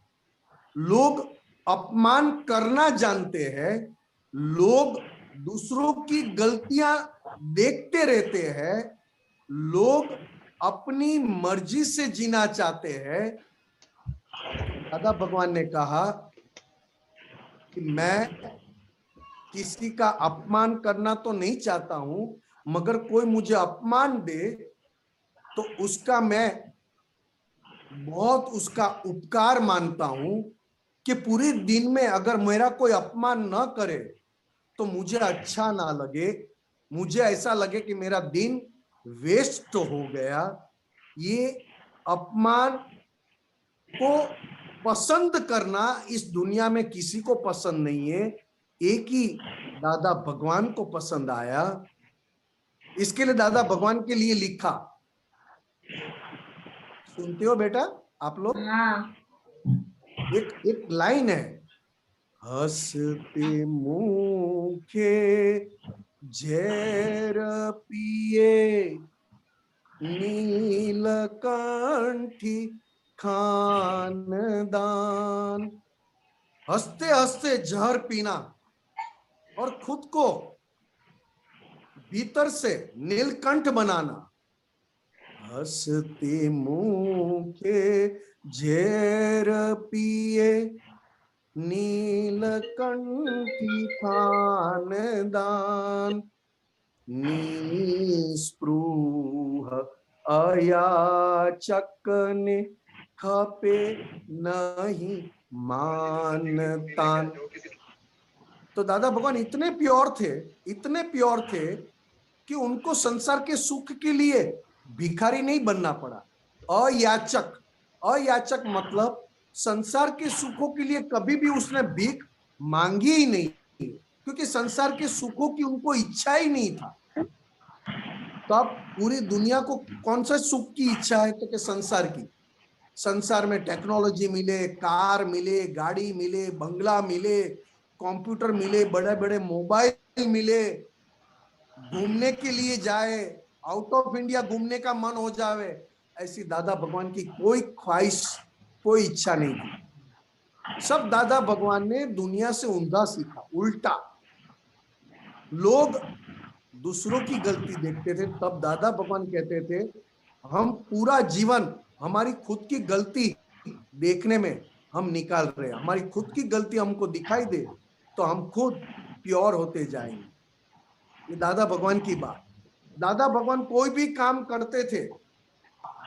[SPEAKER 1] लोग अपमान करना जानते हैं, लोग दूसरों की गलतियां देखते रहते हैं, लोग अपनी मर्जी से जीना चाहते हैं। दादा भगवान ने कहा कि मैं किसी का अपमान करना तो नहीं चाहता हूं, मगर कोई मुझे अपमान दे तो उसका मैं बहुत उसका उपकार मानता हूं कि पूरे दिन में अगर मेरा कोई अपमान न करे तो मुझे अच्छा ना लगे, मुझे ऐसा लगे कि मेरा दिन वेस्ट हो गया। ये अपमान को पसंद करना इस दुनिया में किसी को पसंद नहीं है, एक ही दादा भगवान को पसंद आया। इसके लिए दादा भगवान के लिए लिखा, सुनते हो बेटा आप लोग? एक लाइन है, हंसते मुखे झेर पिए नीलकंठी खानदान। हंसते हंसते जहर पीना और खुद को भीतर से नीलकंठ बनाना। हंसते मुंह के झेर पिए नीलकंठी खानदान, निस्पृह अयाचक ने खपे नहीं मानतान। तो दादा भगवान इतने प्योर थे कि उनको संसार के सुख के लिए भिखारी नहीं बनना पड़ा। अयाचक मतलब संसार के सुखों के लिए कभी भी उसने भीख मांगी ही नहीं, क्योंकि संसार के सुखों की उनको इच्छा ही नहीं था। तो अब पूरी दुनिया को कौन सा सुख की इच्छा है? तो कि संसार की। संसार में टेक्नोलॉजी मिले, कार मिले, गाड़ी मिले, बंगला मिले, कंप्यूटर मिले, बड़े बड़े मोबाइल मिले, घूमने के लिए जाए, आउट ऑफ इंडिया घूमने का मन हो जावे। ऐसी दादा भगवान की कोई ख्वाहिश, कोई इच्छा नहीं थी। सब दादा भगवान ने दुनिया से ऊंधा सीखा, उल्टा। लोग दूसरों की गलती देखते थे, तब दादा भगवान कहते थे हम पूरा जीवन हमारी खुद की गलती देखने में हम निकाल रहे हैं। हमारी खुद की गलती हमको दिखाई दे तो हम खुद प्योर होते जाएंगे। ये दादा भगवान की बात। दादा भगवान कोई भी काम करते थे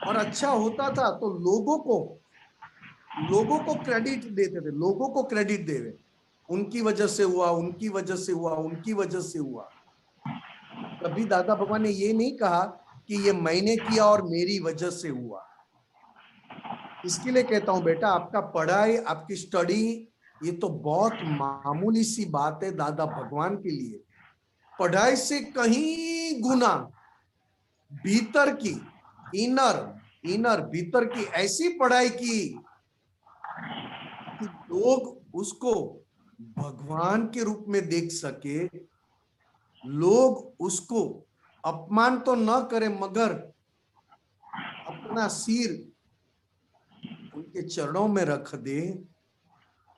[SPEAKER 1] और अच्छा होता था तो लोगों को क्रेडिट देते थे, लोगों को क्रेडिट दे रहे, उनकी वजह से हुआ, उनकी वजह से हुआ, उनकी वजह से हुआ। कभी दादा भगवान ने ये नहीं कहा कि ये मैंने किया और मेरी वजह से हुआ। इसके लिए कहता हूं बेटा, आपका पढ़ाई, आपकी स्टडी, ये तो बहुत मामूली सी बात है दादा भगवान के लिए। पढ़ाई से कहीं गुना भीतर की, इनर भीतर की ऐसी पढ़ाई की कि लोग उसको भगवान के रूप में देख सके, लोग उसको अपमान तो न करे मगर अपना सिर उनके चरणों में रख दे।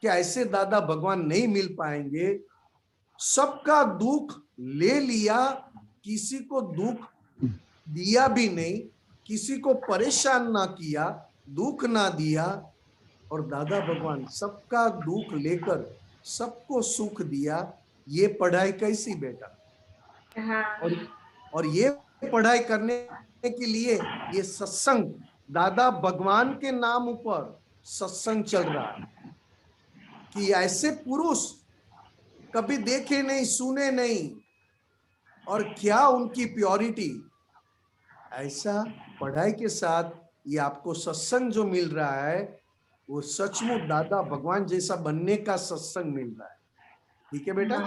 [SPEAKER 1] कि ऐसे दादा भगवान नहीं मिल पाएंगे। सबका दुख ले लिया, किसी को दुख दिया भी नहीं, किसी को परेशान ना किया, दुख ना दिया। और दादा भगवान सबका दुख लेकर सबको सुख दिया। ये पढ़ाई कैसी बेटा?
[SPEAKER 13] हाँ।
[SPEAKER 1] और ये पढ़ाई करने के लिए ये सत्संग, दादा भगवान के नाम पर सत्संग चल रहा है कि ऐसे पुरुष कभी देखे नहीं, सुने नहीं, और क्या उनकी प्योरिटी। ऐसा पढ़ाई के साथ ये आपको सत्संग जो मिल रहा है वो सचमुच दादा भगवान जैसा बनने का सत्संग मिल रहा है। ठीक है बेटा?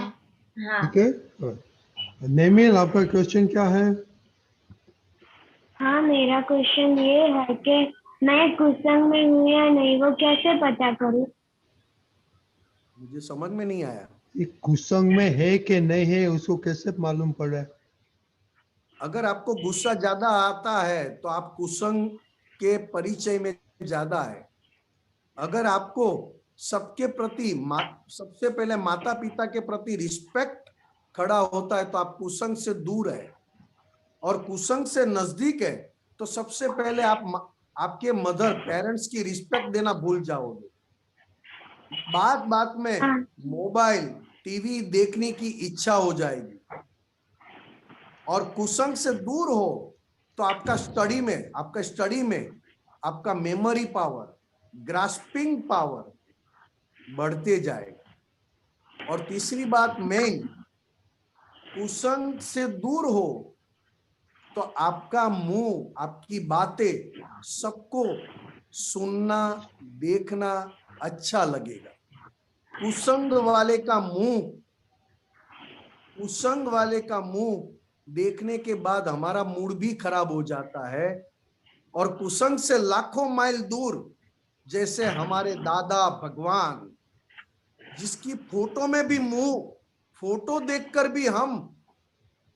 [SPEAKER 3] ठीक है। नेमिल, आपका क्वेश्चन क्या है?
[SPEAKER 11] हाँ, मेरा क्वेश्चन ये है कि मैं कुसंग में हूँ या नहीं, वो कैसे पता करूँ?
[SPEAKER 1] मुझे समझ में नहीं आया।
[SPEAKER 3] ये कुसंग में है कि नहीं है, उसको कैसे मालूम पड़े?
[SPEAKER 1] अगर आपको गुस्सा ज्यादा आता है तो आप कुसंग के परिचय में ज्यादा है। अगर आपको सबके प्रति, सबसे पहले माता पिता के प्रति रिस्पेक्ट खड़ा होता है तो आप कुसंग से दूर है। और कुसंग से नजदीक है तो सबसे पहले आप आपके मदर, पेरेंट्स की रिस्पेक्ट देना भूल जाओगे। बात बात में मोबाइल, टीवी देखने की इच्छा हो जाएगी। और कुसंग से दूर हो तो आपका स्टडी में आपका मेमोरी पावर, ग्रास्पिंग पावर बढ़ते जाएगा। और तीसरी बात मेन, कुसंग से दूर हो तो आपका मुंह, आपकी बातें सबको सुनना, देखना अच्छा लगेगा। कुसंग वाले का मुंह देखने के बाद हमारा मूड भी खराब हो जाता है। और कुसंग से लाखों माइल दूर, जैसे हमारे दादा भगवान, जिसकी फोटो में भी फोटो देखकर भी हम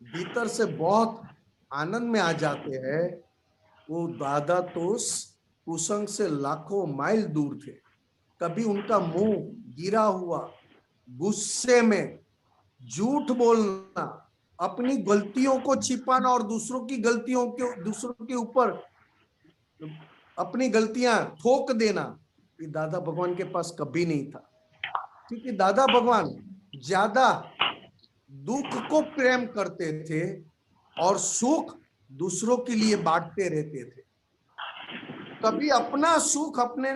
[SPEAKER 1] भीतर से बहुत आनंद में आ जाते हैं, वो दादा तो कुसंग से लाखों माइल दूर थे। कभी उनका मुंह गिरा हुआ, गुस्से में झूठ बोलना, अपनी गलतियों को छिपाना और दूसरों के ऊपर अपनी गलतियां थोक देना, ये दादा भगवान के पास कभी नहीं था। क्योंकि दादा भगवान ज्यादा दुख को प्रेम करते थे और सुख दूसरों के लिए बांटते रहते थे। कभी अपना सुख अपने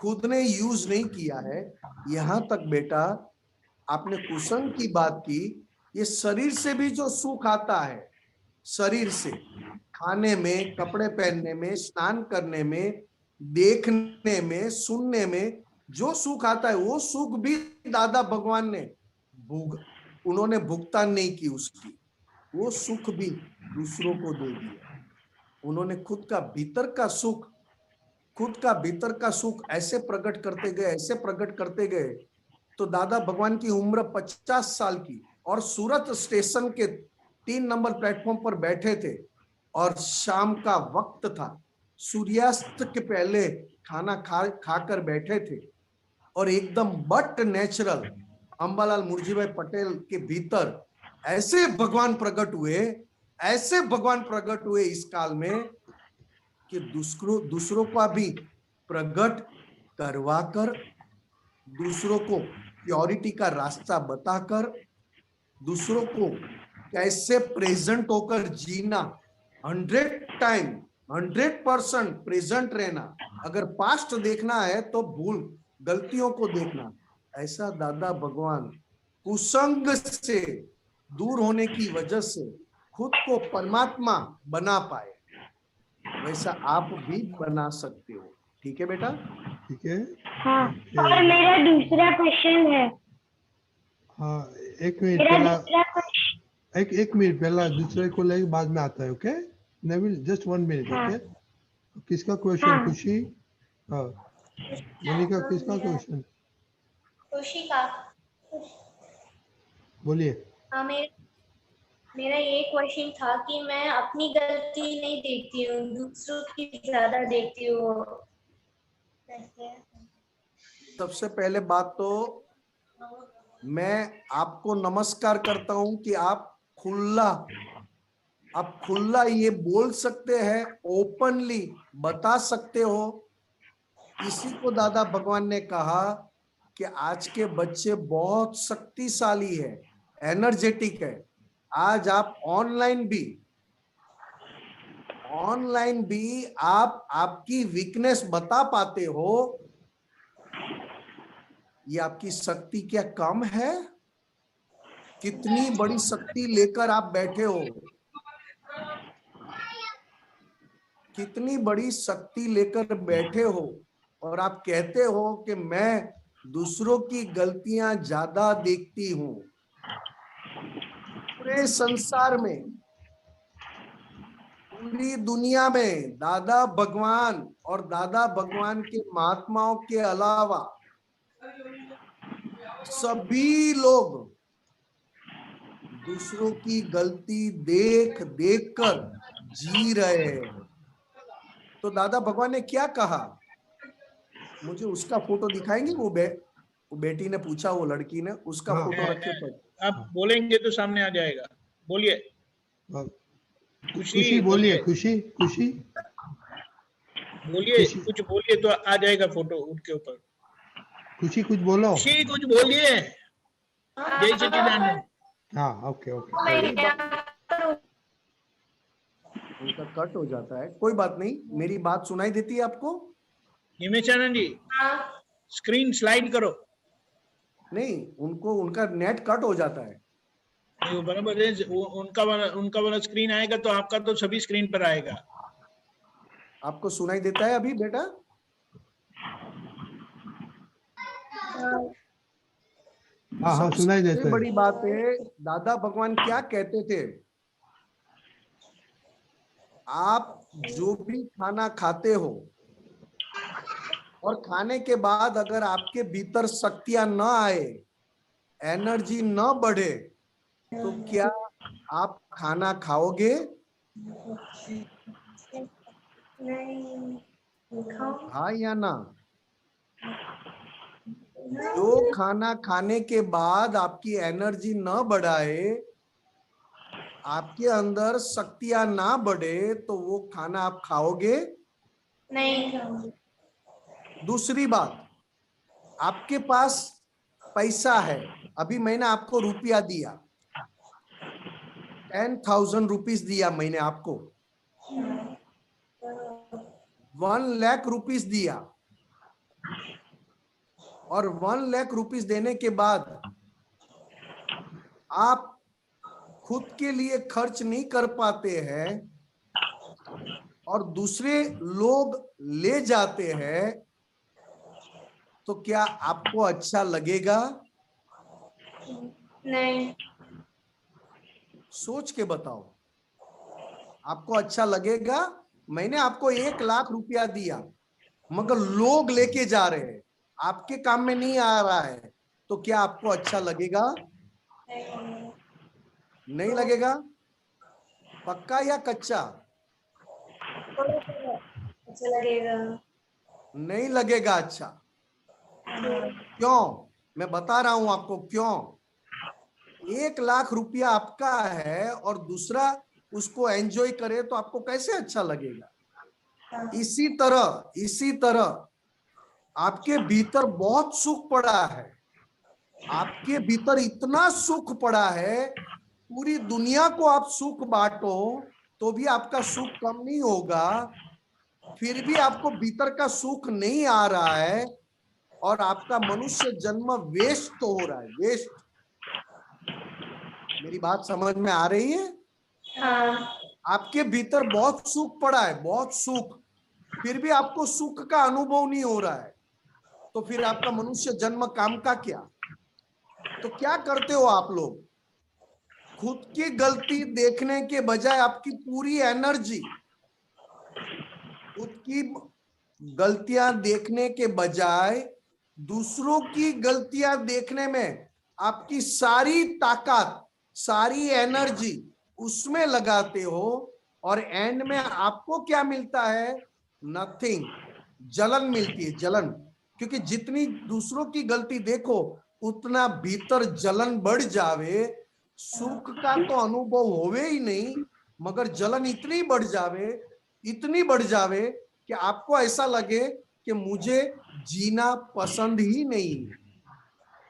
[SPEAKER 1] खुद ने यूज नहीं किया है। यहां तक बेटा आपने कुसंग की बात की, ये शरीर से भी जो सुख आता है, शरीर से खाने में, कपड़े पहनने में, स्नान करने में, देखने में, सुनने में जो सुख आता है, वो सुख भी दादा भगवान ने उन्होंने भुगतान नहीं की उसकी, वो सुख भी दूसरों को दे दिया। उन्होंने खुद का भीतर का सुख ऐसे प्रकट करते गए तो दादा भगवान की उम्र 50 साल की और सूरत स्टेशन के 3 नंबर प्लेटफॉर्म पर बैठे थे और शाम का वक्त था, सूर्यास्त के पहले खाना खाकर बैठे थे और एकदम बट नेचुरल अंबालाल मुर्जीभाई पटेल के भीतर ऐसे भगवान प्रकट हुए इस काल में कि दूसरों का भी प्रकट करवाकर, दूसरों को प्योरिटी का रास्ता बताकर, दूसरों को कैसे प्रेजेंट होकर जीना, 100% प्रेजेंट रहना, अगर पास्ट देखना है तो गलतियों को देखना, ऐसा दादा भगवान कुसंग से दूर होने की वजह से खुद को परमात्मा बना पाए। वैसा आप भी बना सकते हो। ठीक है बेटा?
[SPEAKER 3] ठीक है।
[SPEAKER 11] हाँ, और मेरा दूसरा क्वेश्चन है।
[SPEAKER 3] हाँ, एक मिनट पहला दूसरे को लेके बाद में आता है। Okay Neville, just 1 minute. Okay, किसका क्वेश्चन?
[SPEAKER 11] हाँ।
[SPEAKER 3] खुशी? हाँ मोनिका, किसका क्वेश्चन?
[SPEAKER 5] खुशी का।
[SPEAKER 3] बोलिए।
[SPEAKER 5] हाँ, मेरा ये क्वेश्चन था कि मैं अपनी गलती नहीं देखती हूँ, दूसरों की ज्यादा देखती हूँ।
[SPEAKER 1] सबसे पहले बात तो मैं आपको नमस्कार करता हूं कि आप खुला ये बोल सकते हैं, ओपनली बता सकते हो। इसी को दादा भगवान ने कहा कि आज के बच्चे बहुत शक्तिशाली है, एनर्जेटिक है। आज आप ऑनलाइन भी आप आपकी वीकनेस बता पाते हो। ये आपकी शक्ति क्या कम है? कितनी बड़ी शक्ति लेकर आप बैठे हो, कितनी बड़ी शक्ति लेकर बैठे हो, और आप कहते हो कि मैं दूसरों की गलतियां ज्यादा देखती हूं। पूरे संसार में, पूरी दुनिया में दादा भगवान और दादा भगवान के महात्माओं के अलावा सभी लोग दूसरों की गलती देख कर जी रहे हैं। तो दादा भगवान ने क्या कहा? मुझे उसका फोटो दिखाएंगे? वो बेटी ने पूछा, वो लड़की ने, उसका फोटो रखे पर
[SPEAKER 12] आप बोलेंगे तो सामने आ जाएगा। बोलिए
[SPEAKER 3] खुशी, बोलिए खुशी
[SPEAKER 12] बोलिए, कुछ बोलिए तो आ जाएगा फोटो उनके ऊपर।
[SPEAKER 3] खुशी कुछ बोलो।
[SPEAKER 12] खुशी कुछ बोलिए। जय सच्चिदानंद।
[SPEAKER 3] हाँ ओके।
[SPEAKER 1] उनका कट हो जाता है, कोई बात नहीं। मेरी बात सुनाई देती है आपको?
[SPEAKER 12] निमेशानंद जी, स्क्रीन स्लाइड करो।
[SPEAKER 1] नहीं, उनका नेट कट हो जाता है।
[SPEAKER 12] वो बराबर है, उनका वाला स्क्रीन आएगा तो आपका तो सभी स्क्रीन पर आएगा।
[SPEAKER 1] आपको सुनाई देता है अभी बेटा?
[SPEAKER 3] हाँ सुनाई देता है।
[SPEAKER 1] बड़ी बात है, दादा भगवान क्या कहते थे? आप जो भी खाना खाते हो और खाने के बाद अगर आपके भीतर शक्तियां न आए, एनर्जी न बढ़े, तो क्या आप खाना खाओगे? हाँ या ना? जो खाना खाने के बाद आपकी एनर्जी न बढ़ाए, आपके अंदर शक्तियां ना बढ़े तो वो खाना आप खाओगे
[SPEAKER 11] नहीं खाऊंगी।
[SPEAKER 1] दूसरी बात, आपके पास पैसा है, अभी मैंने आपको रुपया दिया, 10,000 रुपीज दिया मैंने आपको, 1 लाख रुपीज दिया, और 1 लाख रुपीज देने के बाद आप खुद के लिए खर्च नहीं कर पाते हैं और दूसरे लोग ले जाते हैं, तो क्या आपको अच्छा लगेगा?
[SPEAKER 11] नहीं।
[SPEAKER 1] सोच के बताओ, आपको अच्छा लगेगा? मैंने आपको 1 लाख रुपया दिया मगर लोग लेके जा रहे हैं, आपके काम में नहीं आ रहा है, तो क्या आपको अच्छा लगेगा? नहीं लगेगा? पक्का या कच्चा?
[SPEAKER 11] अच्छा लगेगा।
[SPEAKER 1] नहीं लगेगा। अच्छा, क्यों? मैं बता रहा हूं आपको क्यों। 1 लाख रुपया आपका है और दूसरा उसको एंजॉय करे तो आपको कैसे अच्छा लगेगा? इसी तरह आपके भीतर बहुत सुख पड़ा है, आपके भीतर इतना सुख पड़ा है, पूरी दुनिया को आप सुख बांटो तो भी आपका सुख कम नहीं होगा, फिर भी आपको भीतर का सुख नहीं आ रहा है और आपका मनुष्य जन्म वेस्ट हो रहा है, वेस्ट। मेरी बात समझ में आ रही है?
[SPEAKER 11] हाँ।
[SPEAKER 1] आपके भीतर बहुत सुख पड़ा है, बहुत सुख, फिर भी आपको सुख का अनुभव नहीं हो रहा है, तो फिर आपका मनुष्य जन्म काम का क्या? तो क्या करते हो आप लोग? खुद की गलती देखने के बजाय आपकी पूरी एनर्जी, खुद की गलतियां देखने के बजाय दूसरों की गलतियां देखने में आपकी सारी ताकत, सारी एनर्जी उसमें लगाते हो और एंड में आपको क्या मिलता है? नथिंग। जलन मिलती है, जलन। क्योंकि जितनी दूसरों की गलती देखो उतना भीतर जलन बढ़ जावे, सुख का तो अनुभव होवे ही नहीं मगर जलन इतनी बढ़ जावे, इतनी बढ़ जावे कि आपको ऐसा लगे कि मुझे जीना पसंद ही नहीं।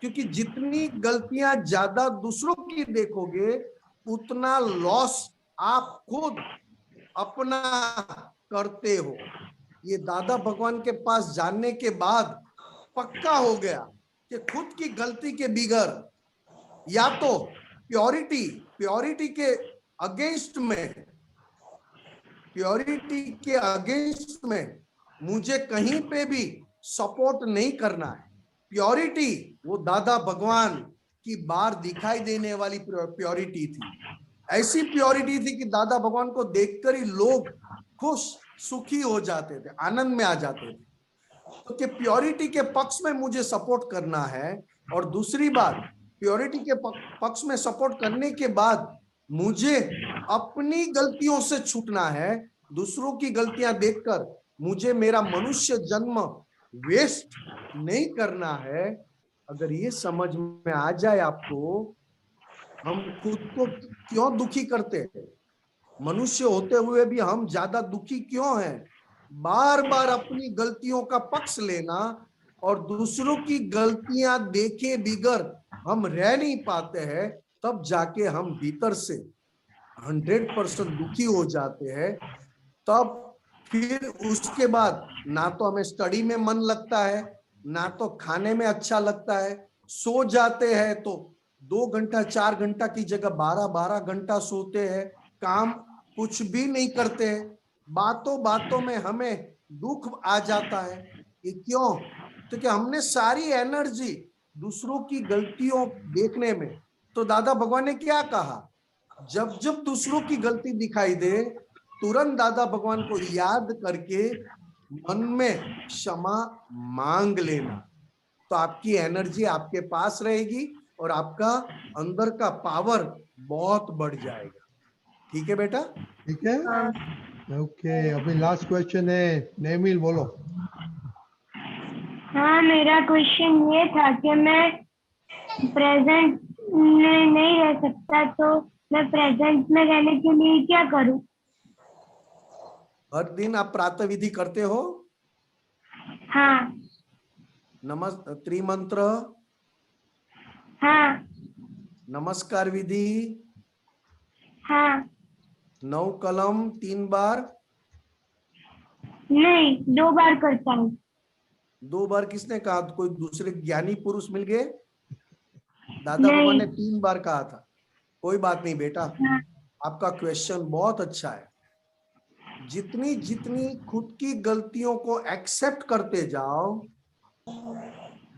[SPEAKER 1] क्योंकि जितनी गलतियां ज्यादा दूसरों की देखोगे उतना लॉस आप खुद अपना करते हो। ये दादा भगवान के पास जानने के बाद पक्का हो गया कि खुद की गलती के बिगर या तो प्योरिटी के अगेंस्ट में, प्योरिटी के अगेंस्ट में मुझे कहीं पे भी सपोर्ट नहीं करना है। प्योरिटी वो दादा भगवान की बार दिखाई देने वाली प्योरिटी थी, ऐसी प्योरिटी थी कि दादा भगवान को देखकर ही लोग खुश सुखी हो जाते थे, आनंद में आ जाते थे। तो कि प्योरिटी के पक्ष में मुझे सपोर्ट करना है, और दूसरी बात प्योरिटी के पक्ष में सपोर्ट करने के बाद मुझे अपनी गलतियों से छूटना है, दूसरों की गलतियां देखकर मुझे मेरा मनुष्य जन्म वेस्ट नहीं करना है। अगर ये समझ में आ जाए आपको, हम खुद को क्यों दुखी करते हैं, मनुष्य होते हुए भी हम ज्यादा दुखी क्यों हैं, बार बार अपनी गलतियों का पक्ष लेना और दूसरों की गलतियां देखे बिगर हम रह नहीं पाते हैं, तब जाके हम भीतर से 100% दुखी हो जाते हैं। तब फिर उसके बाद ना तो हमें स्टडी में मन लगता है, ना तो खाने में अच्छा लगता है, सो जाते हैं तो 2 घंटा 4 घंटा की जगह 12-12 घंटा सोते हैं, काम कुछ भी नहीं करते हैं, बातों बातों में हमें दुख आ जाता है। ये क्यों? तो कि हमने सारी एनर्जी दूसरों की गलतियों देखने में। तो दादा भगवान ने क्या कहा? जब जब दूसरों की गलती दिखाई दे तुरंत दादा भगवान को याद करके मन में क्षमा मांग लेना, तो आपकी एनर्जी आपके पास रहेगी और आपका अंदर का पावर बहुत बढ़ जाएगा। ठीक है बेटा?
[SPEAKER 3] ठीक है, ओके। अभी लास्ट क्वेश्चन है, नेमिल बोलो।
[SPEAKER 14] हाँ, मेरा क्वेश्चन ये था कि मैं प्रेजेंट में नहीं रह सकता, तो
[SPEAKER 11] मैं प्रेजेंट में रहने के लिए क्या करूं?
[SPEAKER 1] हर दिन आप प्रातः विधि करते हो?
[SPEAKER 11] हाँ
[SPEAKER 1] त्रिमंत्र,
[SPEAKER 11] हाँ
[SPEAKER 1] नमस्कार विधि,
[SPEAKER 11] हाँ।
[SPEAKER 1] 9 कलम 3 बार?
[SPEAKER 11] नहीं, 2 बार करता हूँ।
[SPEAKER 1] 2 बार किसने कहा? कोई दूसरे ज्ञानी पुरुष मिल गए? दादा बाबा ने 3 बार कहा था। कोई बात नहीं बेटा, आपका क्वेश्चन बहुत अच्छा है। जितनी जितनी खुद की गलतियों को एक्सेप्ट करते जाओ,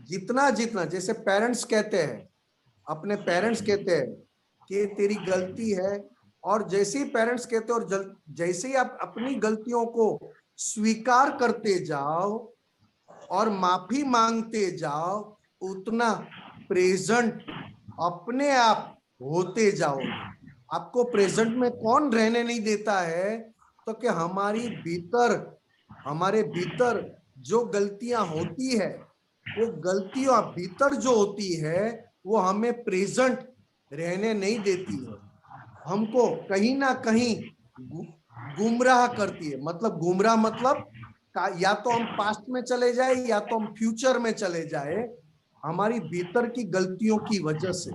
[SPEAKER 1] जितना जितना, जैसे पेरेंट्स कहते हैं, अपने पेरेंट्स कहते हैं कि तेरी गलती है, और जैसे ही पेरेंट्स कहते हैं और जैसे ही आप अपनी गलतियों को स्वीकार करते जाओ और माफी मांगते जाओ, उतना प्रेजेंट अपने आप होते जाओगे। आपको प्रेजेंट में कौन रहने नहीं देता है? तो कि हमारे भीतर जो गलतियां होती है, वो गलतियां भीतर जो होती है वो हमें प्रेजेंट रहने नहीं देती है, हमको कहीं ना कहीं गुमराह करती है। मतलब गुमराह मतलब या तो हम पास्ट में चले जाए या तो हम फ्यूचर में चले जाए, हमारी भीतर की गलतियों की वजह से।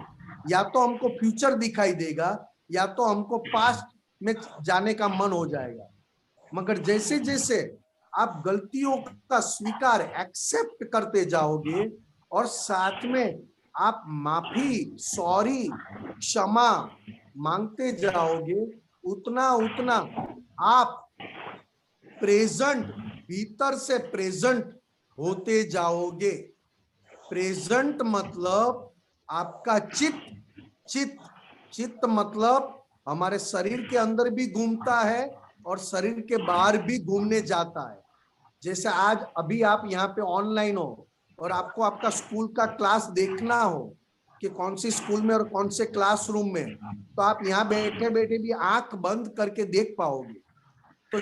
[SPEAKER 1] या तो हमको फ्यूचर दिखाई देगा या तो हमको पास्ट में जाने का मन हो जाएगा। मगर जैसे जैसे आप गलतियों का स्वीकार, एक्सेप्ट करते जाओगे और साथ में आप माफी, सॉरी, क्षमा मांगते जाओगे, उतना उतना आप प्रेजेंट, भीतर से प्रेजेंट होते जाओगे। प्रेजेंट मतलब आपका चित्त मतलब हमारे शरीर के अंदर भी घूमता है और शरीर के बाहर भी घूमने जाता है। जैसे आज अभी आप यहाँ पे ऑनलाइन हो और आपको आपका स्कूल का क्लास देखना हो कि कौन सी स्कूल में और कौन से क्लासरूम में, तो आप यहाँ बैठे बैठे भी आंख बंद करके देख पाओगे। तो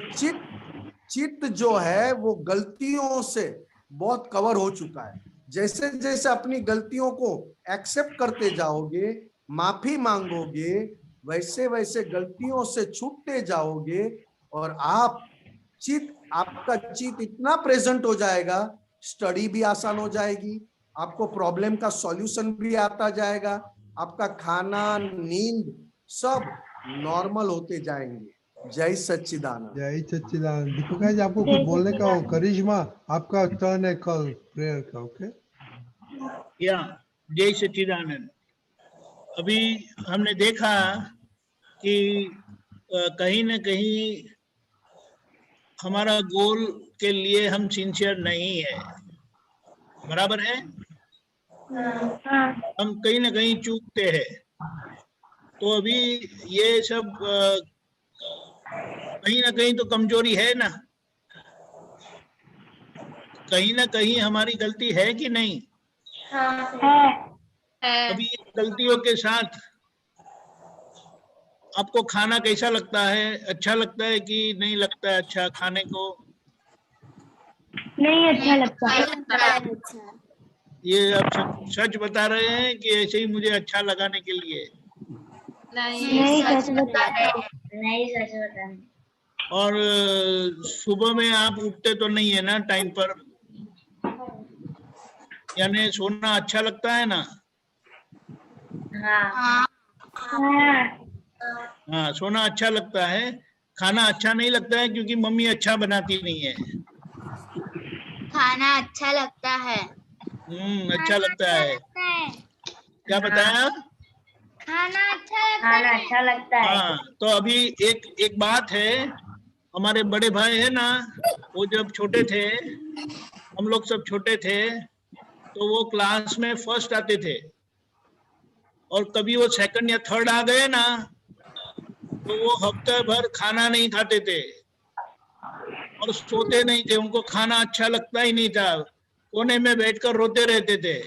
[SPEAKER 1] चित्त जो है वो गलतियों से बहुत कवर हो चुका है। जैसे जैसे अपनी गलतियों को एक्सेप्ट करते जाओगे, माफी मांगोगे, वैसे वैसे गलतियों से छूटते जाओगे और आपका चित्त इतना प्रेजेंट हो जाएगा, स्टडी भी आसान हो जाएगी, आपको प्रॉब्लम का सॉल्यूशन भी आता जाएगा, आपका खाना, नींद सब नॉर्मल होते जाएंगे। जय सच्चिदानंद।
[SPEAKER 3] जय सच्चिदानंद। दीपिका जी, आपको कुछ बोलने का हो? करिश्मा, आपका टर्न है कल प्रेयर का। ओके
[SPEAKER 12] या जय सच्चिदानंद। अभी हमने देखा कि कहीं न कहीं हमारा गोल के लिए हम सिंसियर नहीं है, बराबर है? हम कहीं न कहीं चूकते हैं। तो अभी ये सब कहीं ना कहीं तो कमजोरी है ना, कहीं ना कहीं हमारी गलती है कि नहीं? अभी गलतियों के साथ आपको खाना कैसा लगता है? अच्छा लगता है कि नहीं लगता है अच्छा खाने को?
[SPEAKER 11] नहीं अच्छा लगता।
[SPEAKER 12] ये आप सच बता रहे हैं कि ऐसे ही मुझे अच्छा लगाने के लिए?
[SPEAKER 11] नहीं सच बता रहे हैं।
[SPEAKER 13] नहीं सच बता रहे।
[SPEAKER 12] और सुबह में आप उठते तो नहीं है ना टाइम पर? यानी सोना अच्छा लगता है ना? हाँ, सोना अच्छा लगता है। खाना अच्छा नहीं लगता है क्योंकि मम्मी अच्छा बनाती नहीं है।
[SPEAKER 9] खाना अच्छा लगता है।
[SPEAKER 12] अच्छा लगता है। क्या बताया?
[SPEAKER 9] खाना अच्छा लगता है।
[SPEAKER 12] हाँ, तो अभी एक बात है, हमारे बड़े भाई है ना, वो जब छोटे थे, हम लोग सब छोटे थे, तो वो क्लास में फर्स्ट आते थे और कभी वो सेकंड या थर्ड आ गए ना, तो वो हफ्ते भर खाना नहीं खाते थे और सोते नहीं थे। उनको खाना अच्छा लगता ही नहीं था, कोने में बैठकर रोते रहते थे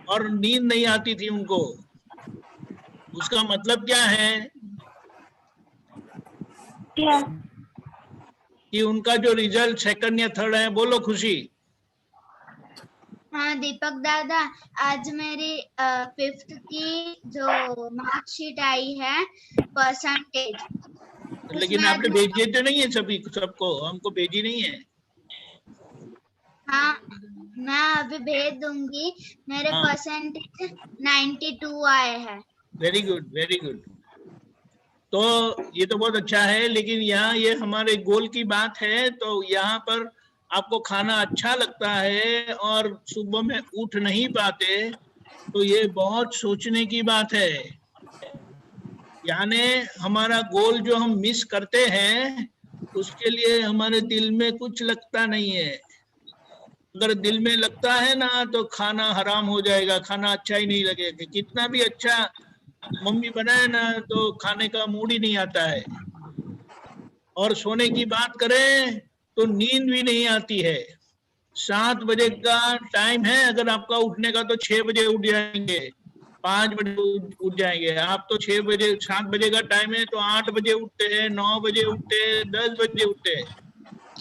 [SPEAKER 12] और नींद नहीं आती थी उनको। उसका मतलब क्या है?
[SPEAKER 11] क्या?
[SPEAKER 12] कि उनका जो रिजल्ट सेकंड या थर्ड है, बोलो खुशी,
[SPEAKER 9] हाँ दीपक दादा, आज मेरी 5th की जो मार्कशीट आई है परसेंटेज,
[SPEAKER 12] लेकिन
[SPEAKER 9] उसमें
[SPEAKER 12] आपने भेजे तो नहीं है सभी सबको, हमको भेजी नहीं है।
[SPEAKER 9] हाँ मैं अभी भेज दूंगी। मेरे
[SPEAKER 12] हाँ।
[SPEAKER 9] परसेंटेज 92 आए हैं।
[SPEAKER 12] Very good, very good. तो ये तो बहुत अच्छा है, लेकिन यहाँ ये हमारे गोल की बात है। तो यहाँ पर आपको खाना अच्छा लगता है और सुबह में उठ नहीं पाते, तो ये बहुत सोचने की बात है। यानी हमारा गोल जो हम मिस करते हैं, उसके लिए हमारे दिल में कुछ लगता नहीं है। अगर दिल में लगता है ना, तो खाना हराम हो जाएगा, खाना अच्छा ही नहीं लगेगा। कितना भी अच्छा मम्मी बनाए ना, तो खाने का मूड ही नहीं आता है। और सोने की बात करें तो नींद भी नहीं आती है। 7 बजे का टाइम है, अगर आपका उठने का तो 6 बजे उठ जाएंगे, 5 बजे उठ जाएंगे। आप तो 6 बजे, 7 बजे का टाइम है तो 8 बजे उठते हैं, 9 बजे उठते हैं, 10 बजे उठते हैं।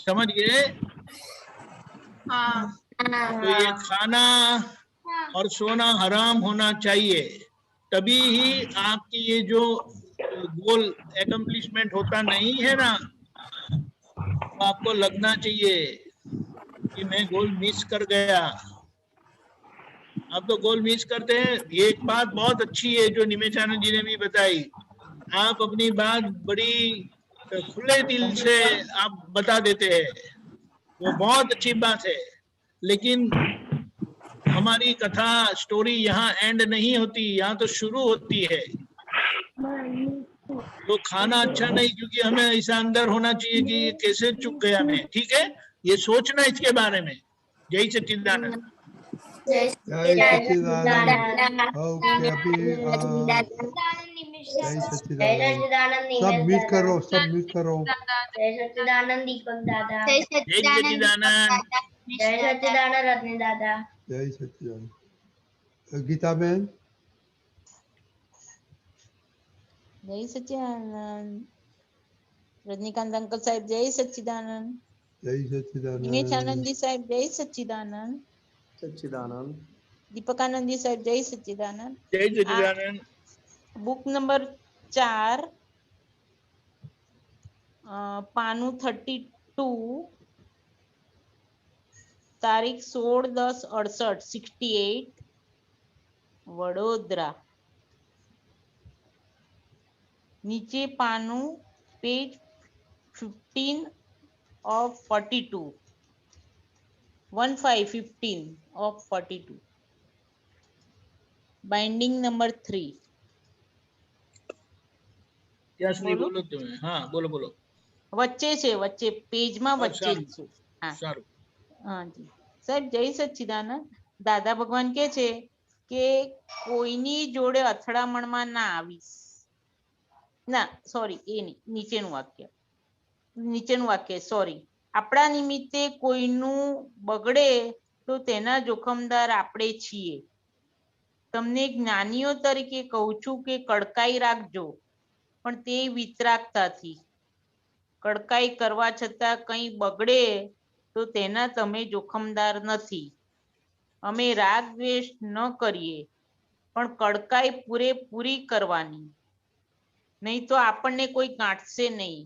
[SPEAKER 12] समझ गए?
[SPEAKER 6] हाँ
[SPEAKER 12] तो ये खाना और सोना हराम होना चाहिए, तभी ही आपकी ये जो गोल एकम्प्लिशमेंट होता नहीं है ना, तो आपको लगना चाहिए कि मैं गोल मिस कर गया। आप तो गोल मिस करते हैं। ये एक बात बहुत अच्छी है जो निमेशानंद जी ने भी बताई। आप अपनी बात बड़ी खुले दिल से आप बता देते हैं, वो बहुत अच्छी बात है। लेकिन हमारी कथा स्टोरी यहाँ एंड नहीं होती, यहाँ तो शुरू होती है। तो खाना अच्छा नहीं, क्योंकि हमें ऐसा अंदर होना चाहिए कि ये कैसे चुक गया मैं। ठीक है, ये सोचना इसके बारे में। जय सच्चिदानंद।
[SPEAKER 3] जय सच्चिदानंद। ओके, अभी जय सच्चिदानंद। सब म्यूट करो, सब म्यूट करो।
[SPEAKER 13] जय सच्चिदानंद दीपक दादा।
[SPEAKER 9] जय
[SPEAKER 12] जय सच्चिदानंद।
[SPEAKER 13] जय सच्चिदानंद रत्नी दादा।
[SPEAKER 3] जय सच्चिदानंद। गीता बहन।
[SPEAKER 14] जय सच्चिदानंद। रजनीकांत अंकल साहब जय सच्चिदानंद।
[SPEAKER 3] जय सच्चिदानंद।
[SPEAKER 14] निमेशानंद जी साहब जय सच्चिदानंद।
[SPEAKER 1] सच्चिदानंद।
[SPEAKER 14] दीपकानंद जी साहब जय सच्चिदानंद।
[SPEAKER 12] जय सच्चिदानंद।
[SPEAKER 14] बुक नंबर 4 पानु 32, तारीख 16/10/68, 68 वडोदरा। नीचे पानु page 15 of 42, 15 of 42, binding number 3।
[SPEAKER 12] યશની બોલો તમે। હા બોલો બોલો।
[SPEAKER 14] વચ્ચે છે, વચ્ચે પેજમાં વચ્ચે જ છે। હા
[SPEAKER 12] સારું।
[SPEAKER 14] હા જી સાહેબ, જય સચ્ચિદાનંદ। દાદા ભગવાન કે છે કે કોઈની જોડે અથડામણમાં ના આવીશ। ના સોરી, એ નહીં, નીચેનું વાક્ય સોરી। આપણા નિમિત્તે કોઈનું બગડે તો તેના જોખમદાર આપણે છીએ। તમને જ્ઞાનીઓ તરીકે કહું છું કે કડકાઈ રાખજો, પણ તે વિતરાગતાથી। કડકાઈ કરવા છતાં કંઈ બગડે તો તેના તમે જોખમદાર નથી। અમે રાગ દ્વેષ ન કરીએ, પણ કડકાઈ પૂરેપૂરી કરવાની, નહીં તો આપણને કોઈ ગાંઠશે નહીં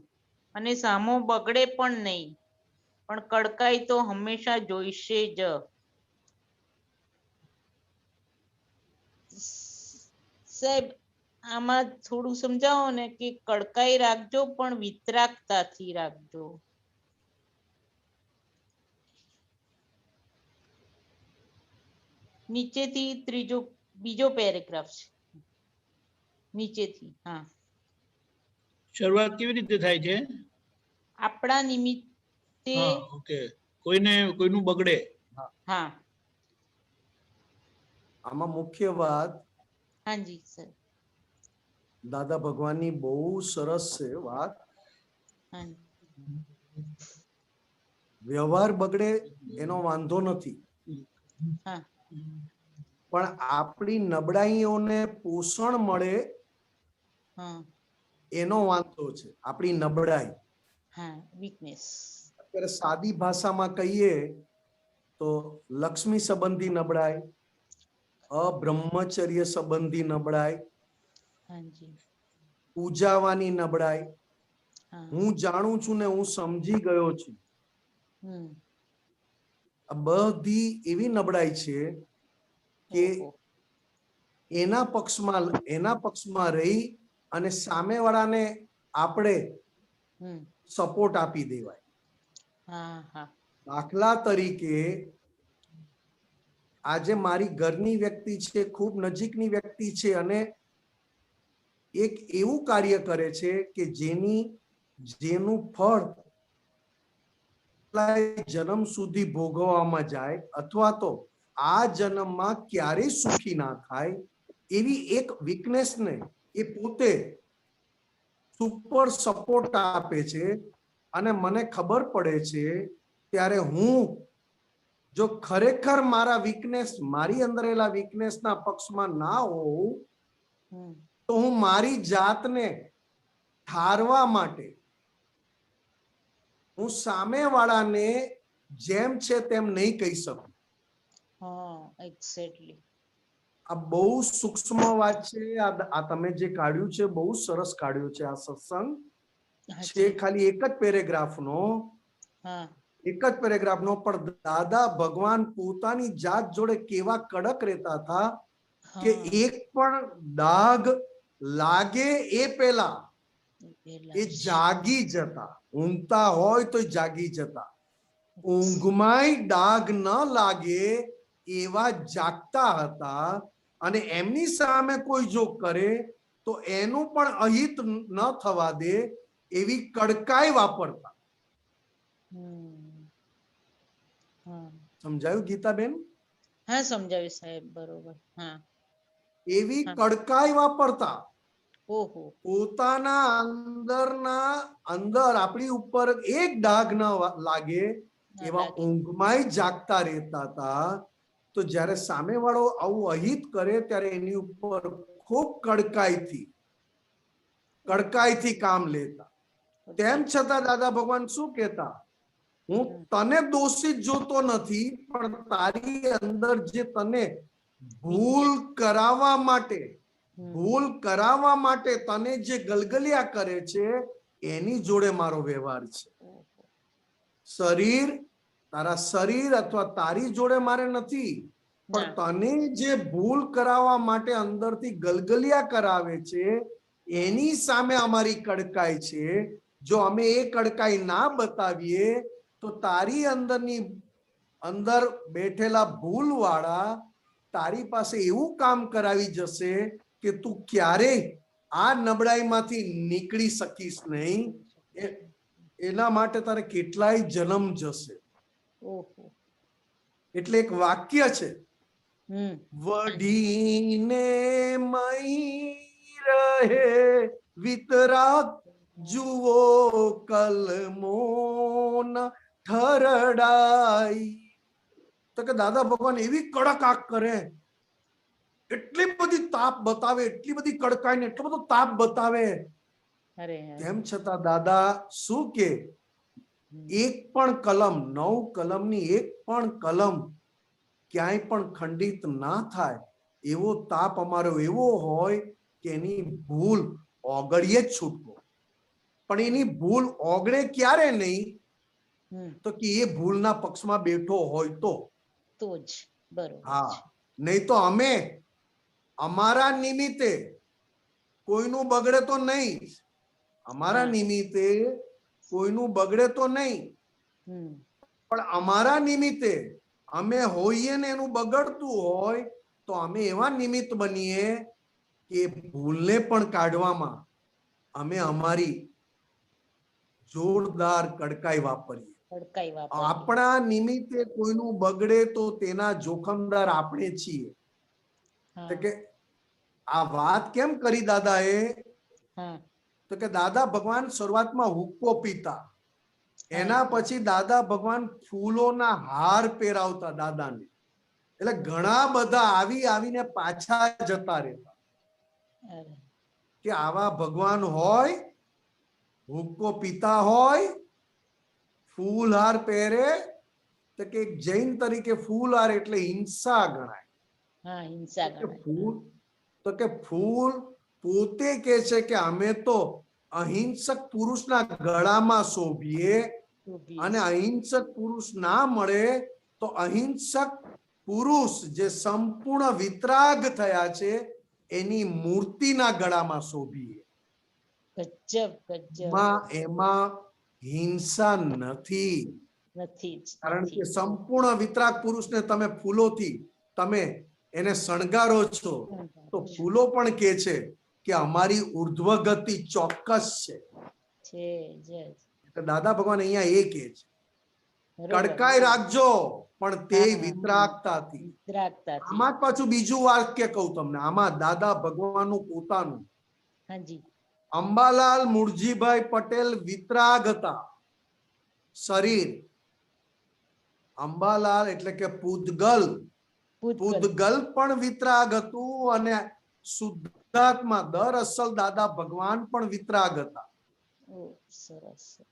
[SPEAKER 14] અને સામો બગડે પણ નહીં, પણ કડકાઈ તો હંમેશા જોઈશે જ। સાહેબ આમાં થોડું સમજાવો ને કે કડકાઈ રાખજો પણ વિતરાગતાથી રાખજો। નીચેથી બીજો પેરેગ્રાફ છે, નીચેથી। હા,
[SPEAKER 12] શરૂઆત કેવી રીતે થાય છે?
[SPEAKER 14] આપણા નિમિત્તે।
[SPEAKER 12] હા, ઓકે, કોઈનું બગડે।
[SPEAKER 14] હા,
[SPEAKER 1] આમાં મુખ્ય વાત
[SPEAKER 14] હાજી સર।
[SPEAKER 1] દાદા ભગવાનની બહુ સરસ છે વાત। વ્યવહાર બગડે એનો વાંધો નથી, પણ આપણી નબળાઈઓને પોષણ મળે એનો વાંધો છે। આપણી નબળાઈ,
[SPEAKER 14] વીકનેસ।
[SPEAKER 1] અત્યારે સાદી ભાષામાં કહીએ તો લક્ષ્મી સંબંધી નબળાઈ, અબ્રહ્મચર્ય સંબંધી નબળાઈ,
[SPEAKER 14] હાજી
[SPEAKER 1] પૂજાવાની નબળાઈ,
[SPEAKER 14] હા
[SPEAKER 1] હું જાણું છું ને હું સમજી ગયો છું,
[SPEAKER 14] હમ
[SPEAKER 1] આ બધી એવી નબળાઈ છે કે
[SPEAKER 14] ઓહો
[SPEAKER 1] એના પક્ષમાં રહી અને સામેવાળાને આપણે
[SPEAKER 14] હમ
[SPEAKER 1] સપોર્ટ આપી દેવાય.
[SPEAKER 14] હા હા
[SPEAKER 1] દાખલા તરીકે આજે મારી ઘરની વ્યક્તિ છે, ખૂબ નજીકની વ્યક્તિ છે અને એક એવું કાર્ય કરે છે કે જેનું ફળ જન્મ સુધી ભોગવવામાં જાય અથવા તો આ જન્મમાં ક્યારેય સુખી ના થાય એવી એક વીકનેસ ને એ પોતે સુપર સપોર્ટ આપે છે અને મને ખબર પડે છે ત્યારે હું જો ખરેખર મારી અંદરેલા વીકનેસના પક્ષમાં ના હોઉં
[SPEAKER 14] હમ
[SPEAKER 1] તો હું મારી જાતને ઠારવા માટે હું સામેવાળાને જેમ છે તેમ નહીં કહી શકું.
[SPEAKER 14] હા એક્ઝેક્ટલી
[SPEAKER 1] આ બહુ સૂક્ષ્મ વાત છે. આ તમે જે કાઢ્યું છે બહુ સરસ કાઢ્યું છે. આ સત્સંગ છે ખાલી એક જ પેરેગ્રાફનો,
[SPEAKER 14] હા
[SPEAKER 1] એક જ પેરેગ્રાફનો, પણ દાદા ભગવાન પોતાની જાત જોડે કેવા કડક રહેતા હતા કે એક પણ દાગ લાગે એ પહેલા એ જાગી જતા. ઊંઘતા હોય તો જાગી જતા. ઊંઘમાંય ડાઘ ન લાગે એવા જાગતા હતા અને એમની સામે કોઈ જો કરે તો એનું પણ અહિત ન થવા દે એવી કડકાઈ વાપરતા. સમજાયું ગીતાબેન?
[SPEAKER 14] હા સમજાવ્યું સાહેબ, બરોબર. હા
[SPEAKER 1] એવી કડકાઈ વાપરતા.
[SPEAKER 14] ઓહો
[SPEAKER 1] પોતાના અંદર આપણી ઉપર એક ડાઘ ન લાગે એવા ઊંઘમાંય જાગતા રહેતા હતા. તો જ્યારે સામેવાળો આવું અહિત કરે ત્યારે એની ઉપર ખૂબ કડકાઈથી કામ લેતા. તેમ છતાં દાદા ભગવાન શું કહેતા, હું તને દોષિત જોતો નથી, પણ તારી અંદર જે તને ભૂલ કરાવવા માટે તને જે ગલગલિયા કરે છે એની જોડે મારો વ્યવહાર છે. તારા શરીર અથવા તારી જોડે મારે નથી, પણ તને જે ભૂલ કરાવવા માટે અંદરથી ગલગલિયા કરાવે છે એની સામે અમારી કડકાઈ છે. જો અમે એ કડકાઈ ના બતાવીએ તો તારી અંદર બેઠેલા ભૂલવાળા તારી પાસે એવું કામ કરાવી જશે કે તું ક્યારેય આ નબળાઈમાંથી નીકળી શકીશ નહીં. એના માટે તારે કેટલાય જન્મ જશે. એટલે એક વાક્ય છે, વઢીને મહી રહે વિતરાગ જુઓ કલમો ન ઠરડાઈ. તો કે દાદા ભગવાન એવી કડક આંખ કરે, એટલી બધી તાપ બતાવે, એટલી બધી કડકાઈને એટલો બધો તાપ બતાવે, તેમ છતાં દાદા શું કે એક પણ કલમ, 9 કલમની એક પણ કલમ ક્યાંય પણ ખંડિત ના થાય એવો તાપ અમારો એવો હોય કે એની ભૂલ ઓગળીએ જ છૂટકો. પણ એની ભૂલ ઓગળે ક્યારે નહીં, તો કે એ ભૂલના પક્ષમાં બેઠો હોય તો
[SPEAKER 14] જ. બરોબર.
[SPEAKER 1] હા, નહીં તો અમે અમારા નિમિત્તે કોઈનું બગડે તો નહીં, અમારા નિમિત્તે કોઈનું બગડે તો નહીં, પણ અમારા નિમિત્તે અમે હોઈએ ને એનું બગડતું હોય તો અમે એવા નિમિત્ત બનીએ કે ભૂલને પણ કાઢવામાં અમે અમારી જોરદાર કડકાઈ વાપરીએ. આપણા નિમિત્તે કોઈનું બગડે તો તેના જોખમદાર આપણે છીએ. કે આ વાત કેમ કરી દાદાએ, તો કે દાદા ભગવાન શરૂઆતમાં હુક્કો પીતા, એના પછી દાદા ભગવાન ફૂલોના હાર પહેરાવતા દાદાને. એટલે ઘણા બધા આવીને પાછા જતા રહેતા કે આવા ભગવાન હોય, હુક્કો પીતા હોય, ફૂલ હાર પહેરે તો કે એક જૈન તરીકે ફૂલહાર એટલે હિંસા ગણાય.
[SPEAKER 14] હા હિંસા
[SPEAKER 1] કે
[SPEAKER 14] ગણાય.
[SPEAKER 1] ફૂલ તો કે ફૂલ પોતે કે છે કે અમે તો અહિંસક પુરુષના ગળામાં શોભીએ અને અહિંસક પુરુષ ના મળે તો અહિંસક પુરુષ જે સંપૂર્ણ વિતરાગ થયા છે એની મૂર્તિના ગળામાં શોભીએ.
[SPEAKER 14] ગજબ ગજબ.
[SPEAKER 1] એમાં હિંસા નથી,
[SPEAKER 14] નથી જ,
[SPEAKER 1] કારણ
[SPEAKER 14] નથી.
[SPEAKER 1] કે સંપૂર્ણ વિતરાગ પુરુષને તમે ફૂલોથી તમે એને શણગારો છો તો ફૂલો પણ કે છે કે અમારી ઉર્ધ્વ ગતિ ચોક્કસ છે. દાદા ભગવાન અહીંયા એ કે છે કડકાઈ રાખજો પણ તે વિતરાગતાથી. આમાં પાછું બીજું વાક્ય કહું તમને, આમાં દાદા ભગવાનનું પોતાનું. અંબાલાલ મુરજીભાઈ પટેલ વિતરાગ હતા. શરીર અંબાલાલ એટલે કે પૂતગલ, પૂતગલ પણ વિતરાગ હતું અને શુદ્ધાત્મા દરઅસલ દાદા ભગવાન પણ વિતરાગ હતા.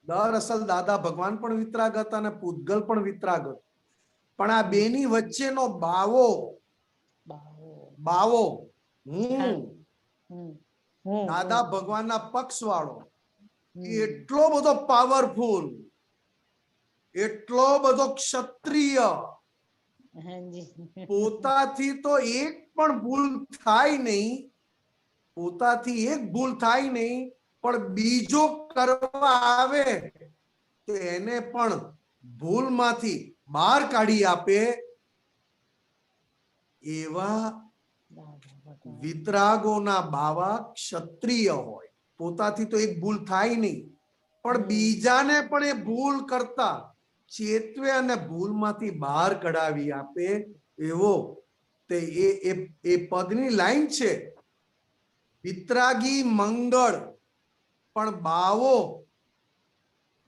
[SPEAKER 1] દરઅસલ દાદા ભગવાન પણ વિતરાગ હતા અને પૂતગલ પણ વિતરાગ હતો. પણ આ બેની વચ્ચેનો બાવો હું દાદા ભગવાનના પક્ષ વાળો એટલો બધો પાવરફુલ, એટલો બધો ક્ષત્રિય, પોતાથી તો એક પણ ભૂલ થાય નહીં, પોતાથી એક ભૂલ થાય નહીં, પણ બીજો કરવા આવે તો એને પણ ભૂલમાંથી બહાર કાઢી આપે એવા વિતરાગોના બાવા ક્ષત્રિય હોય. પોતાથી તો એક ભૂલ થાય નહીં, પણ બીજાને પણ એ ભૂલ કરતા ચેતવે અને ભૂલમાંથી બહાર કઢાવી આપે એવો તે એ પદની લાઈન છે. વિતરાગી મંગળ પણ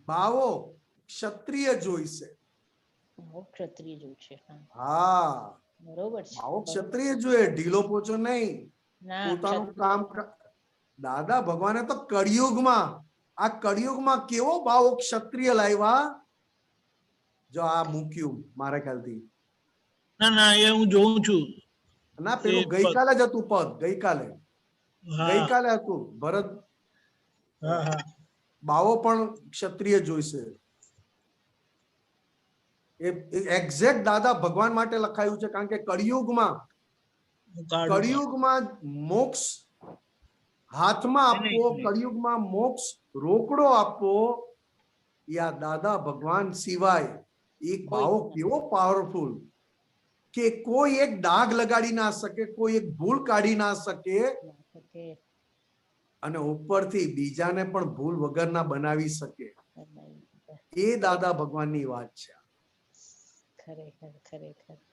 [SPEAKER 1] બાવો ક્ષત્રિય જોઈશે.
[SPEAKER 14] ક્ષત્રિય જોઈશે.
[SPEAKER 1] હા
[SPEAKER 14] બરોબર છે.
[SPEAKER 1] બાવો ક્ષત્રિય જોઈએ, ઢીલો પોચો નહીં, પોતાનું કામ. દાદા ભગવાને તો કળિયુગમાં કેવો બાવો ક્ષત્રિય લાવ્યા. જો આ મૂક્યું મારા ખ્યાલથી.
[SPEAKER 12] ના એ હું જોઉં છું.
[SPEAKER 1] ના પેલું ગઈકાલે જ હતું પદ, ગઈકાલે હતું ભરત. બાવો પણ ક્ષત્રિય જોઈશે. એ એક્ઝેક્ટ દાદા ભગવાન માટે લખાયું છે, કારણ કે કળિયુગમાં મોક્ષ હાથમાં આપવો, કળિયુગમાં મોક્ષ રોકડો આપવો યા દાદા ભગવાન સિવાય એક ભાવ કેવો પાવરફુલ કે કોઈ એક ડાઘ લગાડી ના શકે, કોઈ એક ભૂલ કાઢી ના શકે અને ઉપરથી બીજાને પણ ભૂલ વગરના બનાવી શકે. એ દાદા ભગવાનની વાત છે.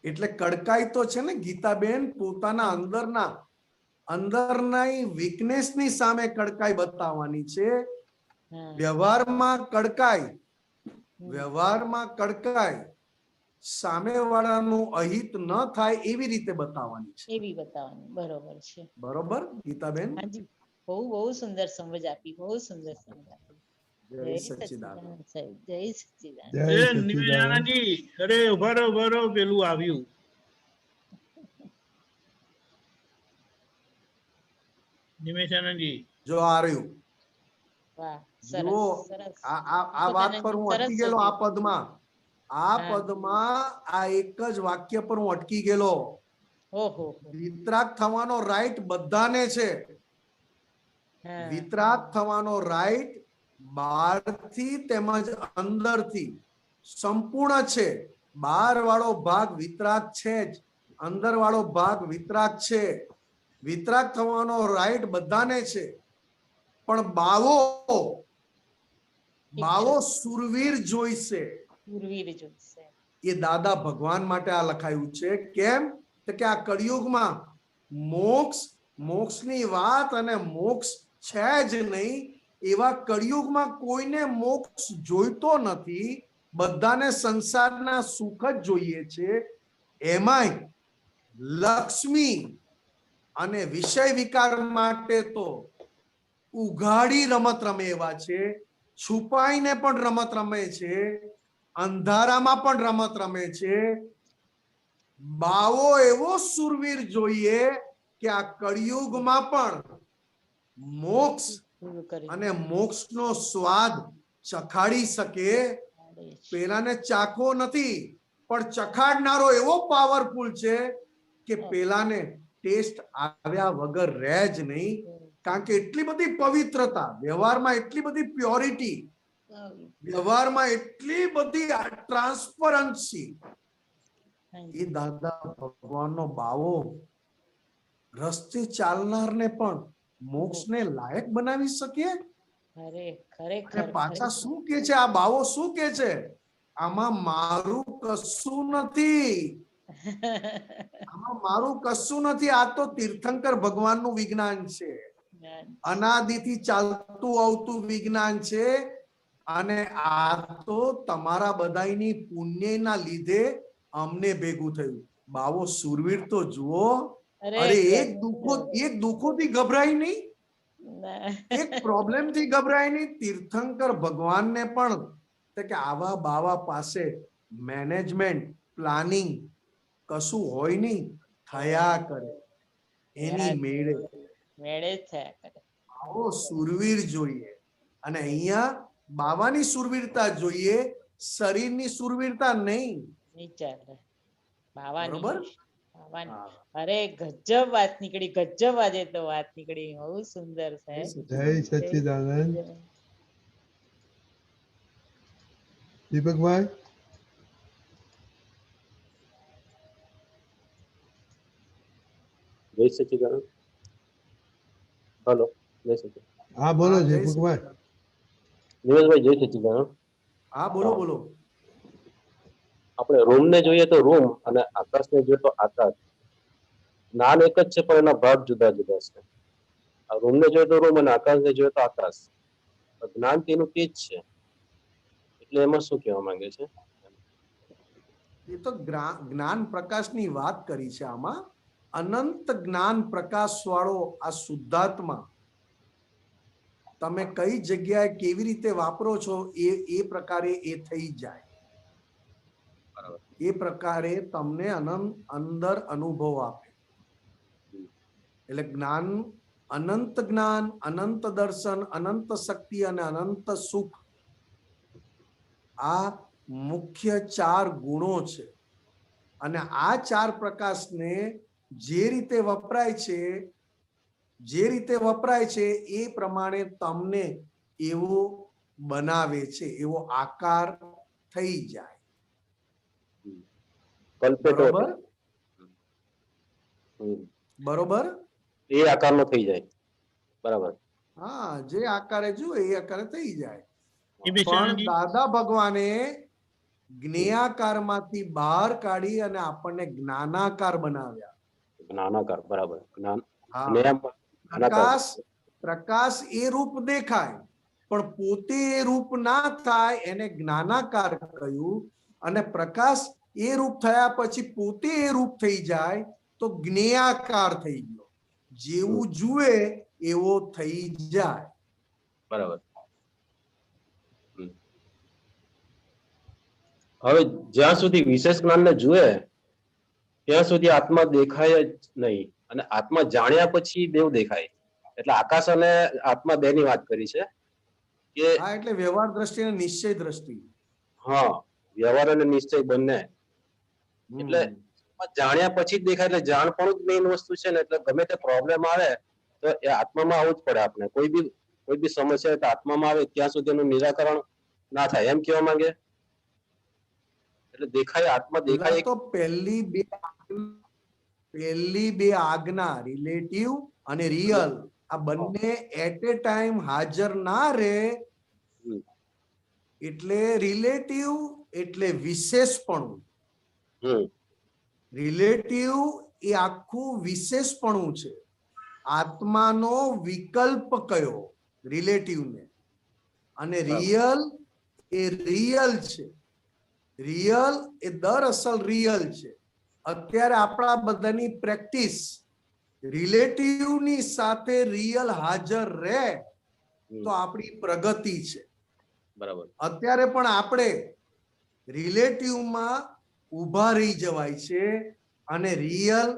[SPEAKER 1] એટલે કડકાઈ તો છે ને ગીતાબેન, પોતાના અંદરના વીકનેસની સામે કડકાઈ બતાવવાની છે. વ્યવહારમાં કડકાઈ સામે વાળાનું અહિત ન થાય એવી રીતે બતાવવાની છે.
[SPEAKER 14] એવી બતાવવાની. બરોબર છે.
[SPEAKER 1] બરોબર ગીતાબેન?
[SPEAKER 14] બહુ સુંદર સમજ આપી, બહુ સુંદર સમજ આપી.
[SPEAKER 1] જય સચ્ચિદાનંદ
[SPEAKER 14] સાહેબ, જય સચ્ચિદાનંદ.
[SPEAKER 12] નિવેદાનંદજી, અરે ઉભારો પેલું આવ્યું. નિમેશાનંદજી
[SPEAKER 1] જો આ રહ્યું. જો આ વાત પર હું અટકી ગયેલો. આ પદમાં આ એક જ વાક્ય પર હું અટકી ગયેલો. વિતરાગ થવાનો રાઈટ બધાને છે. વિતરાગ થવાનો રાઈટ બહારથી તેમજ અંદરથી સંપૂર્ણ છે. બહાર વાળો ભાગ વિતરાગ છે જ, અંદર વાળો ભાગ વિતરાગ છે. વિતરાગ થવાનો રાઈટ બધાને છે, પણ બાવો સુરવીર જોઈશે. એ દાદા ભગવાન માટે આ લખાયું છે. કેમ કે આ કળિયુગમાં મોક્ષની વાત અને મોક્ષ છે જ નહીં. એવા કળિયુગમાં કોઈને મોક્ષ જોઈતો નથી, બધાને સંસારના સુખ જ જોઈએ છે. એમાંય લક્ષ્મી અને વિષય વિકાર માટે તો ઉઘાડી રમત રમે એવા છે, છુપાઈને પણ રમત રમે છે. અંધારામાં પણ રમત રમે છે. બાવો એવો સુરવીર જોઈએ કે આ કળિયુગમાં પણ મોક્ષ અને મોક્ષનો સ્વાદ ચખાડી શકે. પેલાને ચાખવો નથી, પણ ચખાડનારો એવો પાવરફુલ છે કે પેલાને ટેસ્ટ આવ્યા વગર રહે જ નહીં. કારણ કે એટલી બધી પવિત્રતા, વ્યવહારમાં એટલી બધી પ્યોરિટી, વ્યવહારમાં એટલી બધી ટ્રાન્સપરન્સી. એ દાદા ભગવાનનો બાવો રસ્તે ચાલનારને પણ મોક્ષને લાયક બનાવી શકે. અને પાછા શું કે છે આ બાવો? શું કે છે? આમાં મારું કશું નથી, આમાં મારું કશું નથી. આ તો તીર્થંકર ભગવાનનું વિજ્ઞાન છે, અનાદિથી ચાલતું આવતું વિજ્ઞાન છે. અને આ તો તમારા બધાની પુણ્યના લીધે અમને ભેગું થયું. બાવો સુરવીર તો જુઓ. અરે એક દુઃખોથી ગભરાય નહીં, એક પ્રોબ્લેમ થી ગભરાય નહીં. તીર્થંકર ભગવાનને પણ કે આવા બાવા પાસે મેનેજમેન્ટ, પ્લાનિંગ કશું હોય નહીં, થયા કરે એની મેળે
[SPEAKER 14] થયા કરે.
[SPEAKER 1] આવો સુરવીર જોઈએ. અને અહીંયા બાવાની સુરવીરતા જોઈએ, શરીરની સુરવીરતા નહીં.
[SPEAKER 14] બરોબર? અરે ગજબ વાત નીકળી, ગજબ. આજે તો વાત નીકળી, બહુ સુંદર છે.
[SPEAKER 3] જય સચ્ચિદાનંદ. દીપકભાઈ,
[SPEAKER 15] જય સચ્ચિદાનંદ. હેલો, જય સચ્ચિદાનંદ.
[SPEAKER 3] હા બોલો દીપકભાઈ.
[SPEAKER 15] નિમેશભાઈ, જય સચ્ચિદાનંદ.
[SPEAKER 1] હા બોલો બોલો.
[SPEAKER 15] આપણે રૂમ ને જોઈએ તો રૂમ અને આકાશ ને જોઈએ તો આકાશ. જ્ઞાન એક જ છે પણ એના ભાગ જુદા જુદા છે. આ રૂમ ને જોઈએ તો રૂમ અને આકાશ ને જોઈએ તો આકાશ. જ્ઞાન તેનું તે જ છે. એટલે એમાં શું કહેવા માંગે છે?
[SPEAKER 1] એ તો જ્ઞાન પ્રકાશની વાત કરી છે. આમાં અનંત જ્ઞાન પ્રકાશ વાળો આ શુદ્ધાત્મા તમે કઈ જગ્યાએ કેવી રીતે વાપરો છો એ પ્રકારે એ થઈ જાય. એ પ્રકારે તમને અંદર અનુભવ આપે. એટલે જ્ઞાન, અનંત દર્શન, અનંત શક્તિ અને અનંત સુખ, આ મુખ્ય 4 ગુણો છે. અને આ 4 પ્રકાશને જે રીતે વપરાય છે એ પ્રમાણે તમને એવો બનાવે છે, એવો આકાર થઈ જાય. બરોબર? બરોબર,
[SPEAKER 15] એ આકારનો થઈ જાય. બરાબર.
[SPEAKER 1] હા, જે આકારે જુએ એ આકારે થઈ જાય. પણ દાદા ભગવાને જ્ઞેયાકારમાંથી બહાર કાઢી અને આપણને જ્ઞાનાકાર બનાવ્યા.
[SPEAKER 15] જ્ઞાનાકાર, બરાબર.
[SPEAKER 1] પ્રકાશ એ રૂપ દેખાય પણ પોતે એ રૂપ ના થાય, એને જ્ઞાનાકાર કહ્યું. અને પ્રકાશ એ રૂપ થયા પછી પોતે એ રૂપ થઈ જાય તો જ્ઞેયાકાર થઈ ગયો. જેવું જુએ એવો થઈ જાય.
[SPEAKER 15] બરાબર. હવે જ્યાં સુધી વિશેષ જ્ઞાનને જુએ ત્યાં સુધી આત્મા દેખાય જ નહીં. અને આત્મા જાણ્યા પછી દેવ દેખાય. એટલે આકાશ અને આત્મા બે ની વાત કરી છે કે
[SPEAKER 1] એટલે વ્યવહાર દ્રષ્ટિ અને નિશ્ચય દ્રષ્ટિ.
[SPEAKER 15] હા, વ્યવહાર અને નિશ્ચય બંને. એટલે જાણ્યા પછી જ દેખાય. એટલે જાણપણું જ મેઇન વસ્તુ છે ને. એટલે ગમે તે પ્રોબ્લેમ આવે તો એ આત્મામાં આવવું જ પડે. આપણે કોઈ બી સમસ્યા તો આત્મામાં આવે ત્યાં સુધી એનું નિરાકરણ ના થાય, એમ કહેવા માંગે. એટલે દેખાય, આત્મા દેખાય.
[SPEAKER 1] તો પહેલી બે આજ્ઞા, રિલેટિવ અને રિયલ, આ બંને એટ એ ટાઈમ હાજર ના રહે. એટલે રિલેટિવ એટલે વિશેષપણું. રિલેટિવ એ આખું વિશેષપણું છે. આત્માનો વિકલ્પ કયો રિલેટિવને, અને રિયલ એ રિયલ છે. રિયલ એ દરઅસલ રિયલ છે. અત્યારે આપણા બધાની પ્રેક્ટિસ રિલેટિવની સાથે રિયલ હાજર રહે તો આપણી પ્રગતિ છે.
[SPEAKER 15] બરાબર.
[SPEAKER 1] અત્યારે પણ આપણે રિલેટિવમાં ઊભા રહી જવાય છે અને રિયલ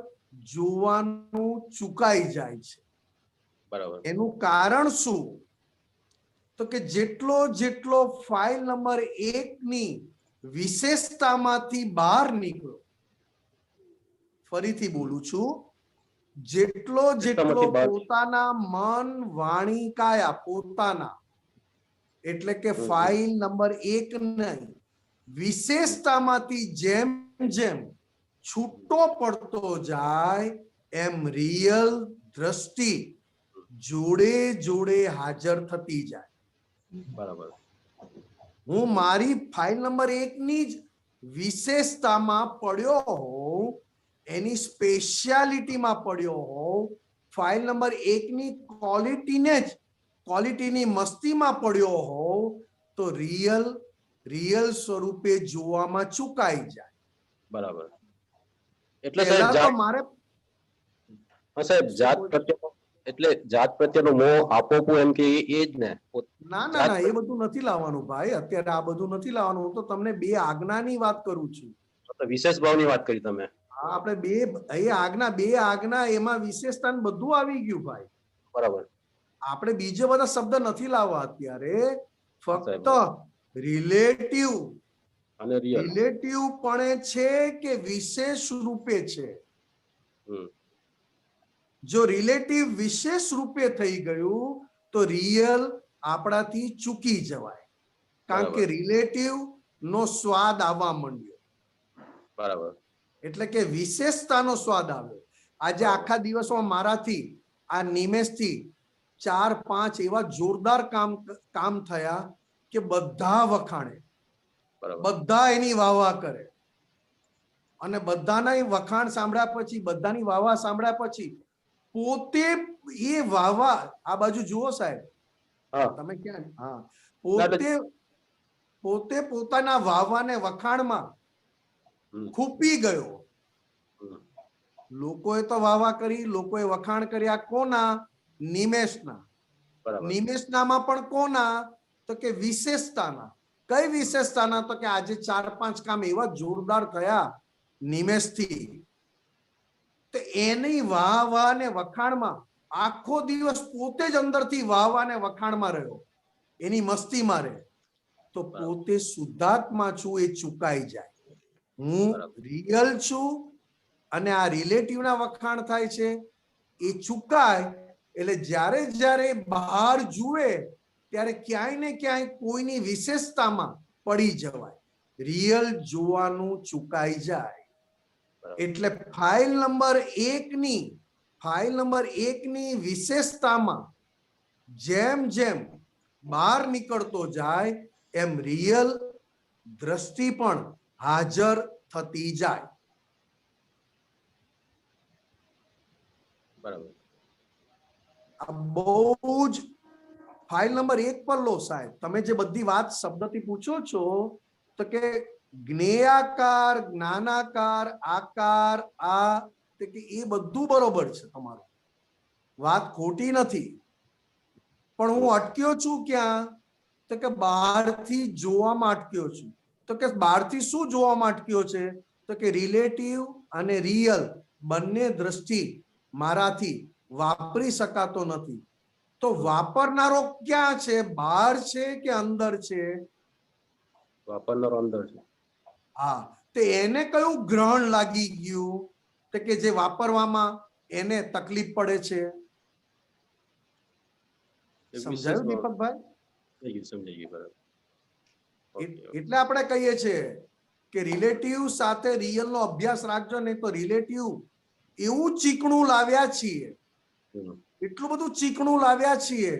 [SPEAKER 1] જોવાનું ચૂકાઈ જાય છે.
[SPEAKER 15] બરાબર.
[SPEAKER 1] એનું કારણ શું? તો કે જેટલો ફાઇલ નંબર 1 ની વિશેષતામાંથી બહાર નીકળો, ફરીથી બોલું છું, જેટલો પોતાના મન વાણી કાયા પોતાના એટલે કે ફાઇલ નંબર 1 નહીં, વિશેષતામાંથી જેમ જેમ છૂટો પડતો જાય એમ રિયલ દ્રષ્ટિ જોડે જોડે હાજર થતી જાય.
[SPEAKER 15] બરાબર.
[SPEAKER 1] હું મારી ફાઇલ નંબર 1 ની જ વિશેષતામાં પડ્યો હોઉં, એની સ્પેશિયાલિટીમાં પડ્યો હોઉં, ફાઇલ નંબર 1 ની ક્વોલિટીની મસ્તીમાં પડ્યો હોઉં, તો રિયલ સ્વરૂપે જોવામાં ચૂકાઈ જાય.
[SPEAKER 15] બરાબર. એટલે સાહેબ જાત પ્રત્યેનો મોહ આપોપો એમ કે એ જ ને.
[SPEAKER 1] ના એ બધું નથી લાવવાનું ભાઈ, અત્યારે આ બધું નથી લાવવાનું. હું તો તમને 2 આજ્ઞાની વાત કરું છું.
[SPEAKER 15] વિશેષ ભાવની વાત કરી તમે.
[SPEAKER 1] હા, આપણે 2 આજ્ઞા એમાં વિશેષતા બધું આવી ગયું ભાઈ.
[SPEAKER 15] બરાબર.
[SPEAKER 1] આપણે બીજે બધા શબ્દ નથી લાવવા અત્યારે, ફક્ત રિલેટિવ પણ છે કે વિશેષ રૂપે છે. જો રિલેટિવ વિશેષ રૂપે થઈ ગયું તો રિયલ આપણાથી ચૂકી જવાય, કારણ કે રિલેટિવ નો સ્વાદ આવવા માંડ્યો.
[SPEAKER 15] બરાબર.
[SPEAKER 1] એટલે કે વિશેષતાનો સ્વાદ આવ્યો. આજે આખા દિવસમાં મારાથી આ નિમેષથી 4-5 એવા જોરદાર કામ થયા કે બધા વખાણે, બધા એની વાહવા કરે, અને બધાના વખાણ સાંભળ્યા પછી, બધાની વાહવા સાંભળ્યા પછી પોતે એ વાહવા, આ બાજુ જુઓ સાહેબ, તમે ક્યાં? હા, પોતે પોતાના વાહવાને વખાણમાં ખૂપી ગયો. લોકોએ તો વાહવા કરી, લોકોએ વખાણ કર્યા કોના? નિમેષના. નિમેષનામાં પણ કોના? તો કે વિશેષતાના. કઈ વિશેષતાના? તો કે આજે 4-5 કામ એવા જોરદાર થયા નિમેષથી, તો એની વાહ ને વખાણમાં આખો દિવસ પોતે જ અંદરથી વાહ ને વખાણમાં રહ્યો, એની મસ્તીમાં રહે, તો પોતે શુદ્ધાત્મા છું એ ચૂકાઈ જાય. હું રિયલ છું અને આ રિલેટિવના વખાણ થાય છે એ ચૂકાય. એટલે જ્યારે બહાર જુએ ત્યારે ક્યાંય ને ક્યાંય કોઈની વિશેષતામાં પડી જવાય, રિયલ જોવાનું ચૂકાઈ જાય. એટલે ફાઇલ નંબર 1 ની વિશેષતામાં જેમ જેમ બહાર નીકળતો જાય એમ રિયલ દ્રષ્ટિ પણ હાજર થતી જાય.
[SPEAKER 15] બરાબર.
[SPEAKER 1] આ બહુ જ ફાઇલ નંબર 1 પર લો સાહેબ. તમે જે બધી વાત શબ્દથી પૂછો છો, તો કે જ્ઞેયાકાર, જ્ઞાનાકાર, આકાર, કે એ બધું બરોબર છે તમારું, વાત ખોટી નથી. પણ હું અટક્યો છું ક્યાં? તો કે બહારથી જોવામાં અટક્યો છું. તો કે બહારથી શું જોવામાં અટક્યો છે? તો કે રિલેટિવ અને રિયલ બંને દ્રષ્ટિ મારાથી વાપરી શકાતો નથી. તો વાપરનારો ક્યાં છે? બહાર છે કે અંદર છે?
[SPEAKER 15] વાપરનારો અંદર છે.
[SPEAKER 1] હા, તો એને કયું ગ્રહણ લાગી ગયું? તો કે જે વાપરવામાં એને તકલીફ પડે છે. સમજાયું દીપકભાઈ?
[SPEAKER 15] સમજાઈ ગયું. બરાબર.
[SPEAKER 1] એટલે આપણે કહીએ છીએ કે રિલેટિવ સાથે રિયલ નો અભ્યાસ રાખજો, નહીં તો રિલેટિવ એવું ચીકણું લાવ્યા છીએ, એટલું બધું ચીકણું લાવ્યા છીએ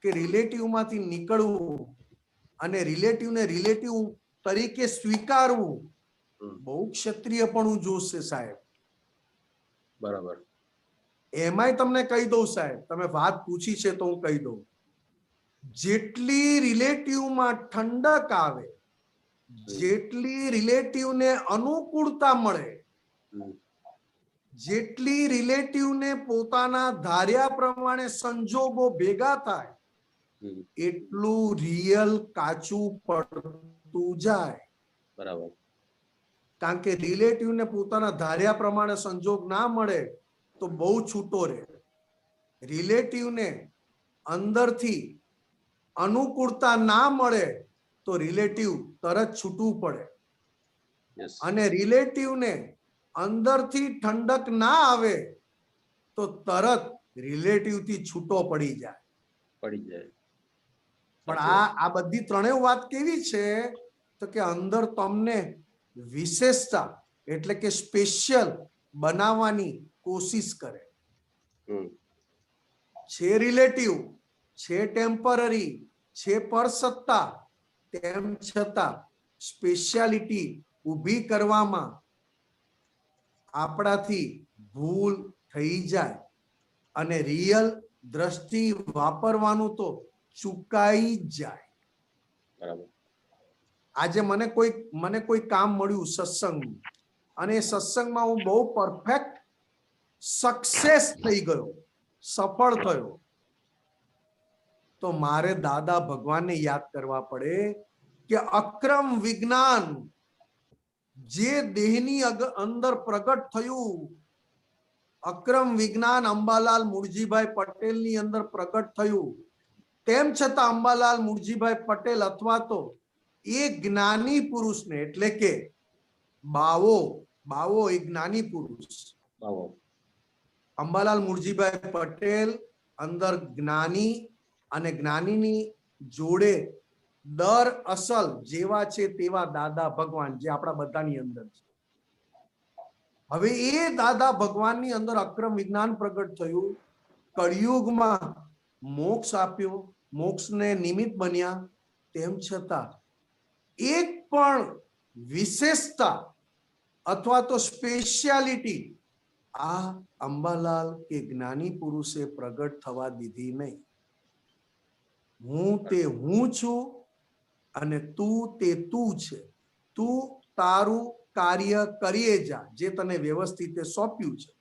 [SPEAKER 1] કે રિલેટિવ માંથી નીકળવું અને રિલેટિવને રિલેટિવ તરીકે સ્વીકારવું બહુ ક્ષત્રિયપણું જોશે સાહેબ.
[SPEAKER 15] બરાબર.
[SPEAKER 1] એમાંય તમને કહી દઉં સાહેબ, તમે વાત પૂછી છે તો હું કહી દઉં, જેટલી રિલેટિવમાં ઠંડક આવે, જેટલી રિલેટિવને અનુકૂળતા મળે, જેટલી રિલેટિવને પોતાના ધાર્યા પ્રમાણે સંજોગો ભેગા થાય, એટલું રિયલ કાચું પડતું જાય.
[SPEAKER 15] બરાબર.
[SPEAKER 1] કારણ કે રિલેટિવને પોતાના ધાર્યા પ્રમાણે સંજોગ ના મળે તો બહુ છૂટો રહે. રિલેટિવને અંદરથી અનુકૂળતા ના મળે તો રિલેટિવ તરત છૂટવું પડે. અને રિલેટિવને અંદરથી ઠંડક ના આવે તો તરત રિલેટિવ થી છૂટો પડી જાય. પણ આ બધી ત્રણેય વાત કેવી છે તો કે અંદર તમને વિશેષતા એટલે કે સ્પેશિયલ બનાવવાની કોશિશ કરે. છે રિલેટિવ, છે ટેમ્પરરી, છે પરસત્તા, તેમ છતાં સ્પેશિયાલિટી ઊભી કરવામાં આપણાથી ભૂલ થઈ જાય અને રિયલ દ્રષ્ટિ વાપરવાનું તો ચૂકાઈ જાય. આજે મને કોઈ કામ મળ્યું સત્સંગનું અને એ સત્સંગમાં હું બહુ પરફેક્ટ સક્સેસ થઈ ગયો, સફળ થયો, તો મારે દાદા ભગવાનને યાદ કરવા પડે કે અક્રમ વિજ્ઞાન જે દેહની અંદર પ્રગટ થયું, અક્રમ વિજ્ઞાન અંબાલાલ મુરજીભાઈ પટેલની અંદર પ્રગટ થયું, તેમ છતાં અંબાલાલ મુરજીભાઈ પટેલ અથવા તો એ જ્ઞાની પુરુષને એટલે કે બાવો એ જ્ઞાની પુરુષ, અંબાલાલ મુરજીભાઈ પટેલ અંદર જ્ઞાની અને જ્ઞાનીની જોડે દર અસલ જેવા છે તેવા દાદા ભગવાન જે આપણા બધાની અંદર છે. હવે એ દાદા ભગવાનની અંદર અક્રમ વિજ્ઞાન પ્રગટ થયું, કળિયુગમાં મોક્ષ આપ્યો, મોક્ષને નિમિત્ત બન્યા, તેમ છતાં એક પણ વિશેષતા અથવા તો સ્પેશિયાલિટી આ અંબાલાલ કે જ્ઞાની પુરુષે પ્રગટ થવા દીધી નહીં. હું તે હું છું અને તું તે તું છે. તું તારું કાર્ય કરીએ જા જે તને વ્યવસ્થિત સોંપ્યું છે.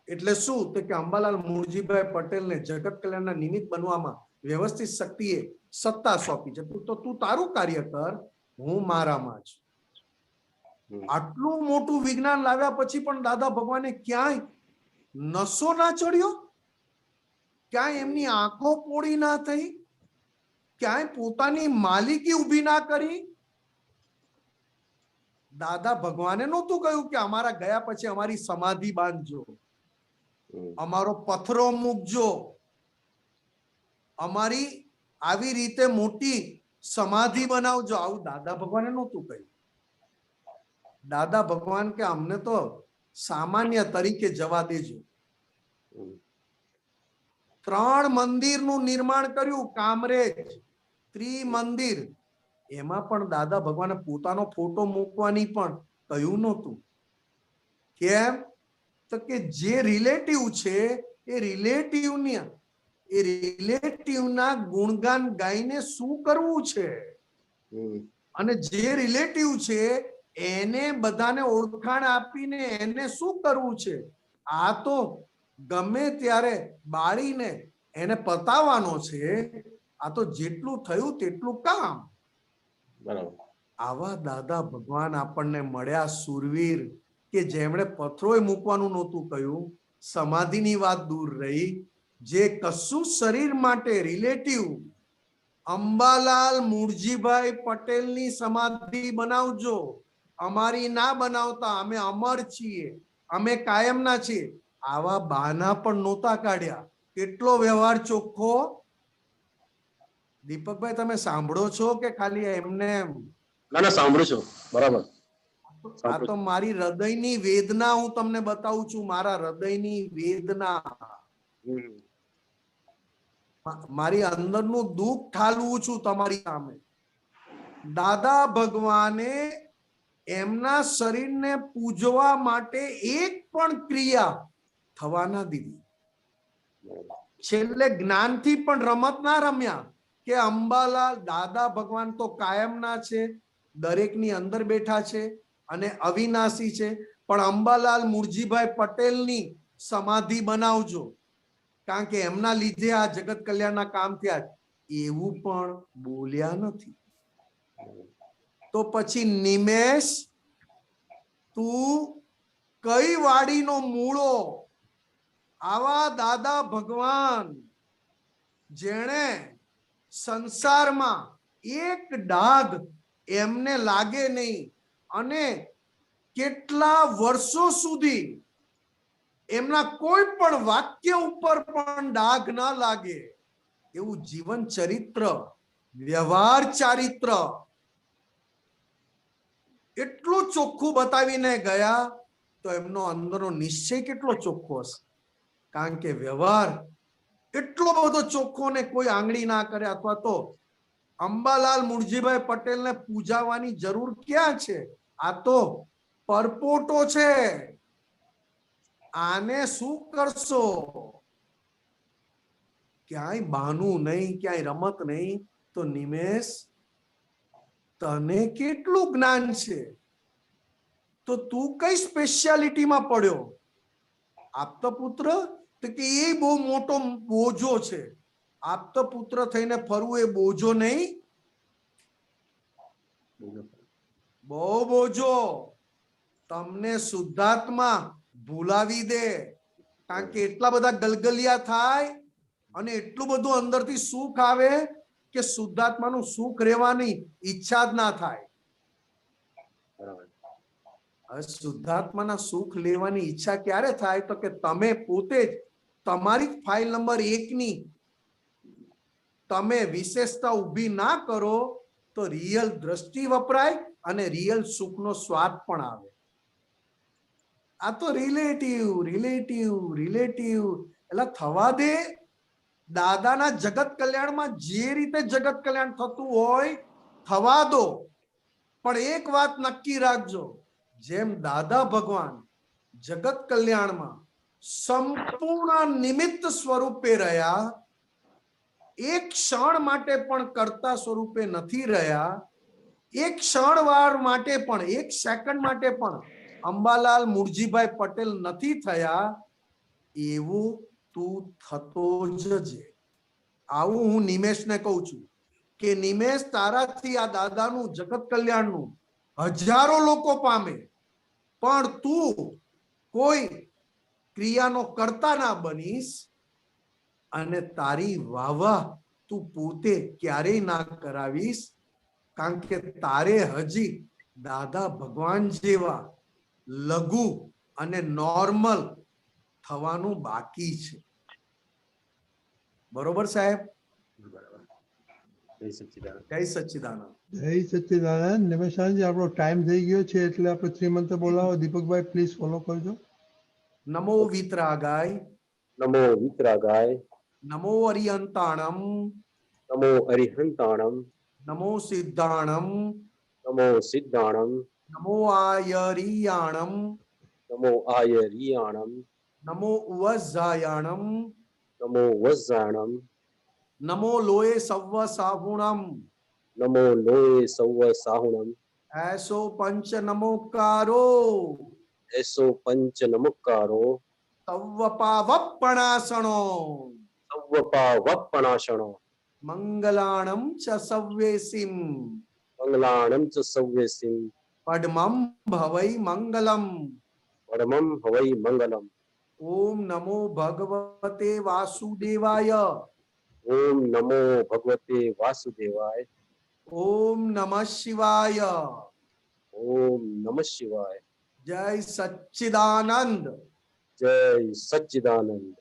[SPEAKER 1] એટલે શું તો કે અંબાલાલ મુરજીભાઈ પટેલને જગત કલ્યાણના નિમિત્ત બનવામાં વ્યવસ્થિત શક્તિએ સત્તા સોંપી છે. તો તું તારું કાર્ય કર, હું મારામાં છું. આટલું મોટું વિજ્ઞાન લાવ્યા પછી પણ દાદા ભગવાને ક્યાંય નશો ના ચડ્યો, ક્યાંય એમની આંખો પોળી ના થઈ, ક્યાંય પોતાની માલિકી ઊભી ના કરી. દાદા ભગવાને નહોતું કહ્યું કે અમારા ગયા પછી અમારી સમાધિ બાંધજો, અમારો પથરો મૂકજો, અમારી આવી રીતે મોટી સમાધિ બનાવજો. આવું દાદા ભગવાને નહોતું કહ્યું. દાદા ભગવાન કે અમને તો સામાન્ય તરીકે જવા દેજો. 3 મંદિરનું નિર્માણ કર્યું, કામરેજ ત્રિમંદિર, એમાં પણ દાદા ભગવાને પોતાનો ફોટો મૂકવાની પણ કહ્યું નહોતું. કેમ તો કે જે રિલેટિવ છે એ રિલેટિવના ગુણગાન ગાઈને શું કરવું છે, અને જે રિલેટિવ છે એને બધાને ઓળખાણ આપીને એને શું કરવું છે. આ તો ગમે ત્યારે બાળીને એને પતાવવાનો છે. આ તો જેટલું થયું તેટલું કામ. આવા દાદા ભગવાન આપણને મળ્યા, સુરવીર કે જેમણે પથ્થરોય મૂકવાનું નહોતું કહ્યું, સમાધિની વાત દૂર રહી, જે કશું શરીર માટે રિલેટિવ અંબાલાલ મુરજીભાઈ પટેલની સમાધિ બનાવજો, અમારી ના બનાવતા, અમે અમર છીએ, અમે કાયમના છીએ, આવા બહાના પણ નહોતા કાઢ્યા. કેટલો વ્યવહાર ચોખ્ખો. દીપકભાઈ તમે સાંભળો છો કે ખાલી એમને?
[SPEAKER 15] ના સાંભળું છું, બરાબર.
[SPEAKER 1] આ તો મારી હૃદયની વેદના હું તમને બતાવું છું, મારા હૃદયની વેદના, મારી અંદરનું દુઃખ ઠાલવું છું તમારી સામે. દાદા ભગવાને એમના શરીરને પૂજવા માટે એક પણ ક્રિયા થવા ના દીધી. છેલ્લે જ્ઞાનથી પણ રમત ના રમ્યા કે અંબાલાલ દાદા ભગવાન તો કાયમના છે, દરેકની અંદર બેઠા છે અને અવિનાશી છે, પણ અંબાલાલ મુરજીભાઈ પટેલની સમાધિ બનાવજો કારણ કે એમના લીધે આ જગત કલ્યાણના કામ થયા, એવું પણ બોલ્યા નથી. તો પછી નિમેશ તું કઈ વાડીનો મૂળો? આવા દાદા ભગવાન જેણે સંસારમાં એક ડાઘ એમને લાગે નહીં અને કેટલા વર્ષો સુધી એમના કોઈ પણ વાક્ય ઉપર પણ ડાઘ ના લાગે એવું જીવન ચરિત્ર, વ્યવહાર ચારિત્ર એટલું ચોખ્ખું બતાવીને ગયા તો એમનો અંદરનો નિશ્ચય કેટલો ચોખ્ખો હશે. કારણ કે વ્યવહાર એટલો બધો ચોખ્ખો ને કોઈ આંગળી ના કરે. અથવા તો અંબાલાલ મુરજીભાઈ પટેલને પૂજાવાની જરૂર ક્યાં છે? આ તો પરપોટો છે. આને શું કરશો? ક્યાંય બહાનું નહીં, ક્યાંય રમત નહીં. તો નિમેશ તને કેટલું જ્ઞાન છે? તો તું કઈ સ્પેશિયાલિટીમાં પડ્યો? આપતા પુત્ર તો કે એ બહુ મોટો બોજો છે. આપતા પુત્ર થઈને ફરવું એ બોજો નહીં, બહુ બોજો. તમને શુદ્ધાત્મા ભૂલાવી દે. કારણ કે એટલા બધા ગલગલિયા થાય અને એટલું બધું અંદરથી સુખ આવે કે શુદ્ધાત્માનું સુખ રહેવાની ઈચ્છા જ ના થાય. શુદ્ધાત્માના સુખ લેવાની ઈચ્છા ક્યારે થાય? તો કે તમે પોતે જ તમારી ફાઇલ નંબર 1 ની તમે વિશેષતા ઊભી ના કરો તો રિયલ દ્રષ્ટિ વપરાય અને રિયલ સુખનો સ્વાદ પણ આવે. આ તો રિલેટિવ રિલેટિવ રિલેટિવ એટલે થવા દે. દાદાના જગત કલ્યાણમાં જે રીતે જગત કલ્યાણ થતું હોય થવા દો. પણ એક વાત નક્કી રાખજો, જેમ દાદા ભગવાન જગત કલ્યાણમાં સંપૂર્ણ નિમિત્ત સ્વરૂપે રહ્યા, એક ક્ષણ માટે પણ કર્તા સ્વરૂપે નથી રહ્યા, એક ક્ષણવાર માટે પણ, એક સેકન્ડ માટે પણ અંબાલાલ મુરજીભાઈ પટેલ નથી થયા, એવું તું થતો જજે. આવું હું નિમેશને કહું છું કે નિમેશ તારાથી આ દાદાનું જગત કલ્યાણનું હજારો લોકો પામે, પણ તું કોઈ ક્રિયાનો કરતા ના બનીશ અને તારી વાહ તું પોતે ક્યારેય ના કરાવીશ. કારણ કે તારે હજી દાદા ભગવાન જેવા લઘુ અને નોર્મલ થવાનું બાકી છે. બરોબર સાહેબ?
[SPEAKER 15] જય સચ્ચિદાનંદ.
[SPEAKER 1] જય સચ્ચિદાનંદ.
[SPEAKER 3] જય સચ્ચિદાનંદ. નિમેશાનજી આપણો ટાઈમ થઈ ગયો છે એટલે આપણે શ્રીમંત બોલાવો. દીપકભાઈ પ્લીઝ ફોલો કરજો.
[SPEAKER 1] નમો વિતરાગાય,
[SPEAKER 15] નમો વિતરાગાય,
[SPEAKER 1] નમો અરિહંતાણમ,
[SPEAKER 15] નમો અરિહંતાણમ,
[SPEAKER 1] નમો સિદ્ધાણમ,
[SPEAKER 15] નમો સિદ્ધાણમ,
[SPEAKER 1] નમો આયરિયાણમ,
[SPEAKER 15] નમો આયરિયાણમ,
[SPEAKER 1] નમો ઉવઝાયાણમ,
[SPEAKER 15] નમો વજ્જાણમ,
[SPEAKER 1] નમો લોય સવ્વ સાહુણમ,
[SPEAKER 15] નમો લોય સૌવ સાહુણમ,
[SPEAKER 1] એસો પંચ નમોકારો,
[SPEAKER 15] એસો પંચ નમુકારો,
[SPEAKER 1] સવ્વ પાવપણાસણો,
[SPEAKER 15] સૌવ પાવપણાસણો,
[SPEAKER 1] મંગલાણમ ચ સવ્યેસિમ,
[SPEAKER 15] મંગલાણમ ચ સવ્યેસિમ,
[SPEAKER 1] પડમમ ભવૈ મંગલમ,
[SPEAKER 15] પરમમ હવૈ મંગલમ.
[SPEAKER 1] ઓમ નમો ભગવતે વાસુદેવાય,
[SPEAKER 15] ઓમ નમો ભગવતે વાસુદેવાય,
[SPEAKER 1] ઓમ નમઃ શિવાય,
[SPEAKER 15] ઓમ નમઃ શિવાય.
[SPEAKER 1] જય સચ્ચિદાનંદ.
[SPEAKER 15] જય સચ્ચિદાનંદ.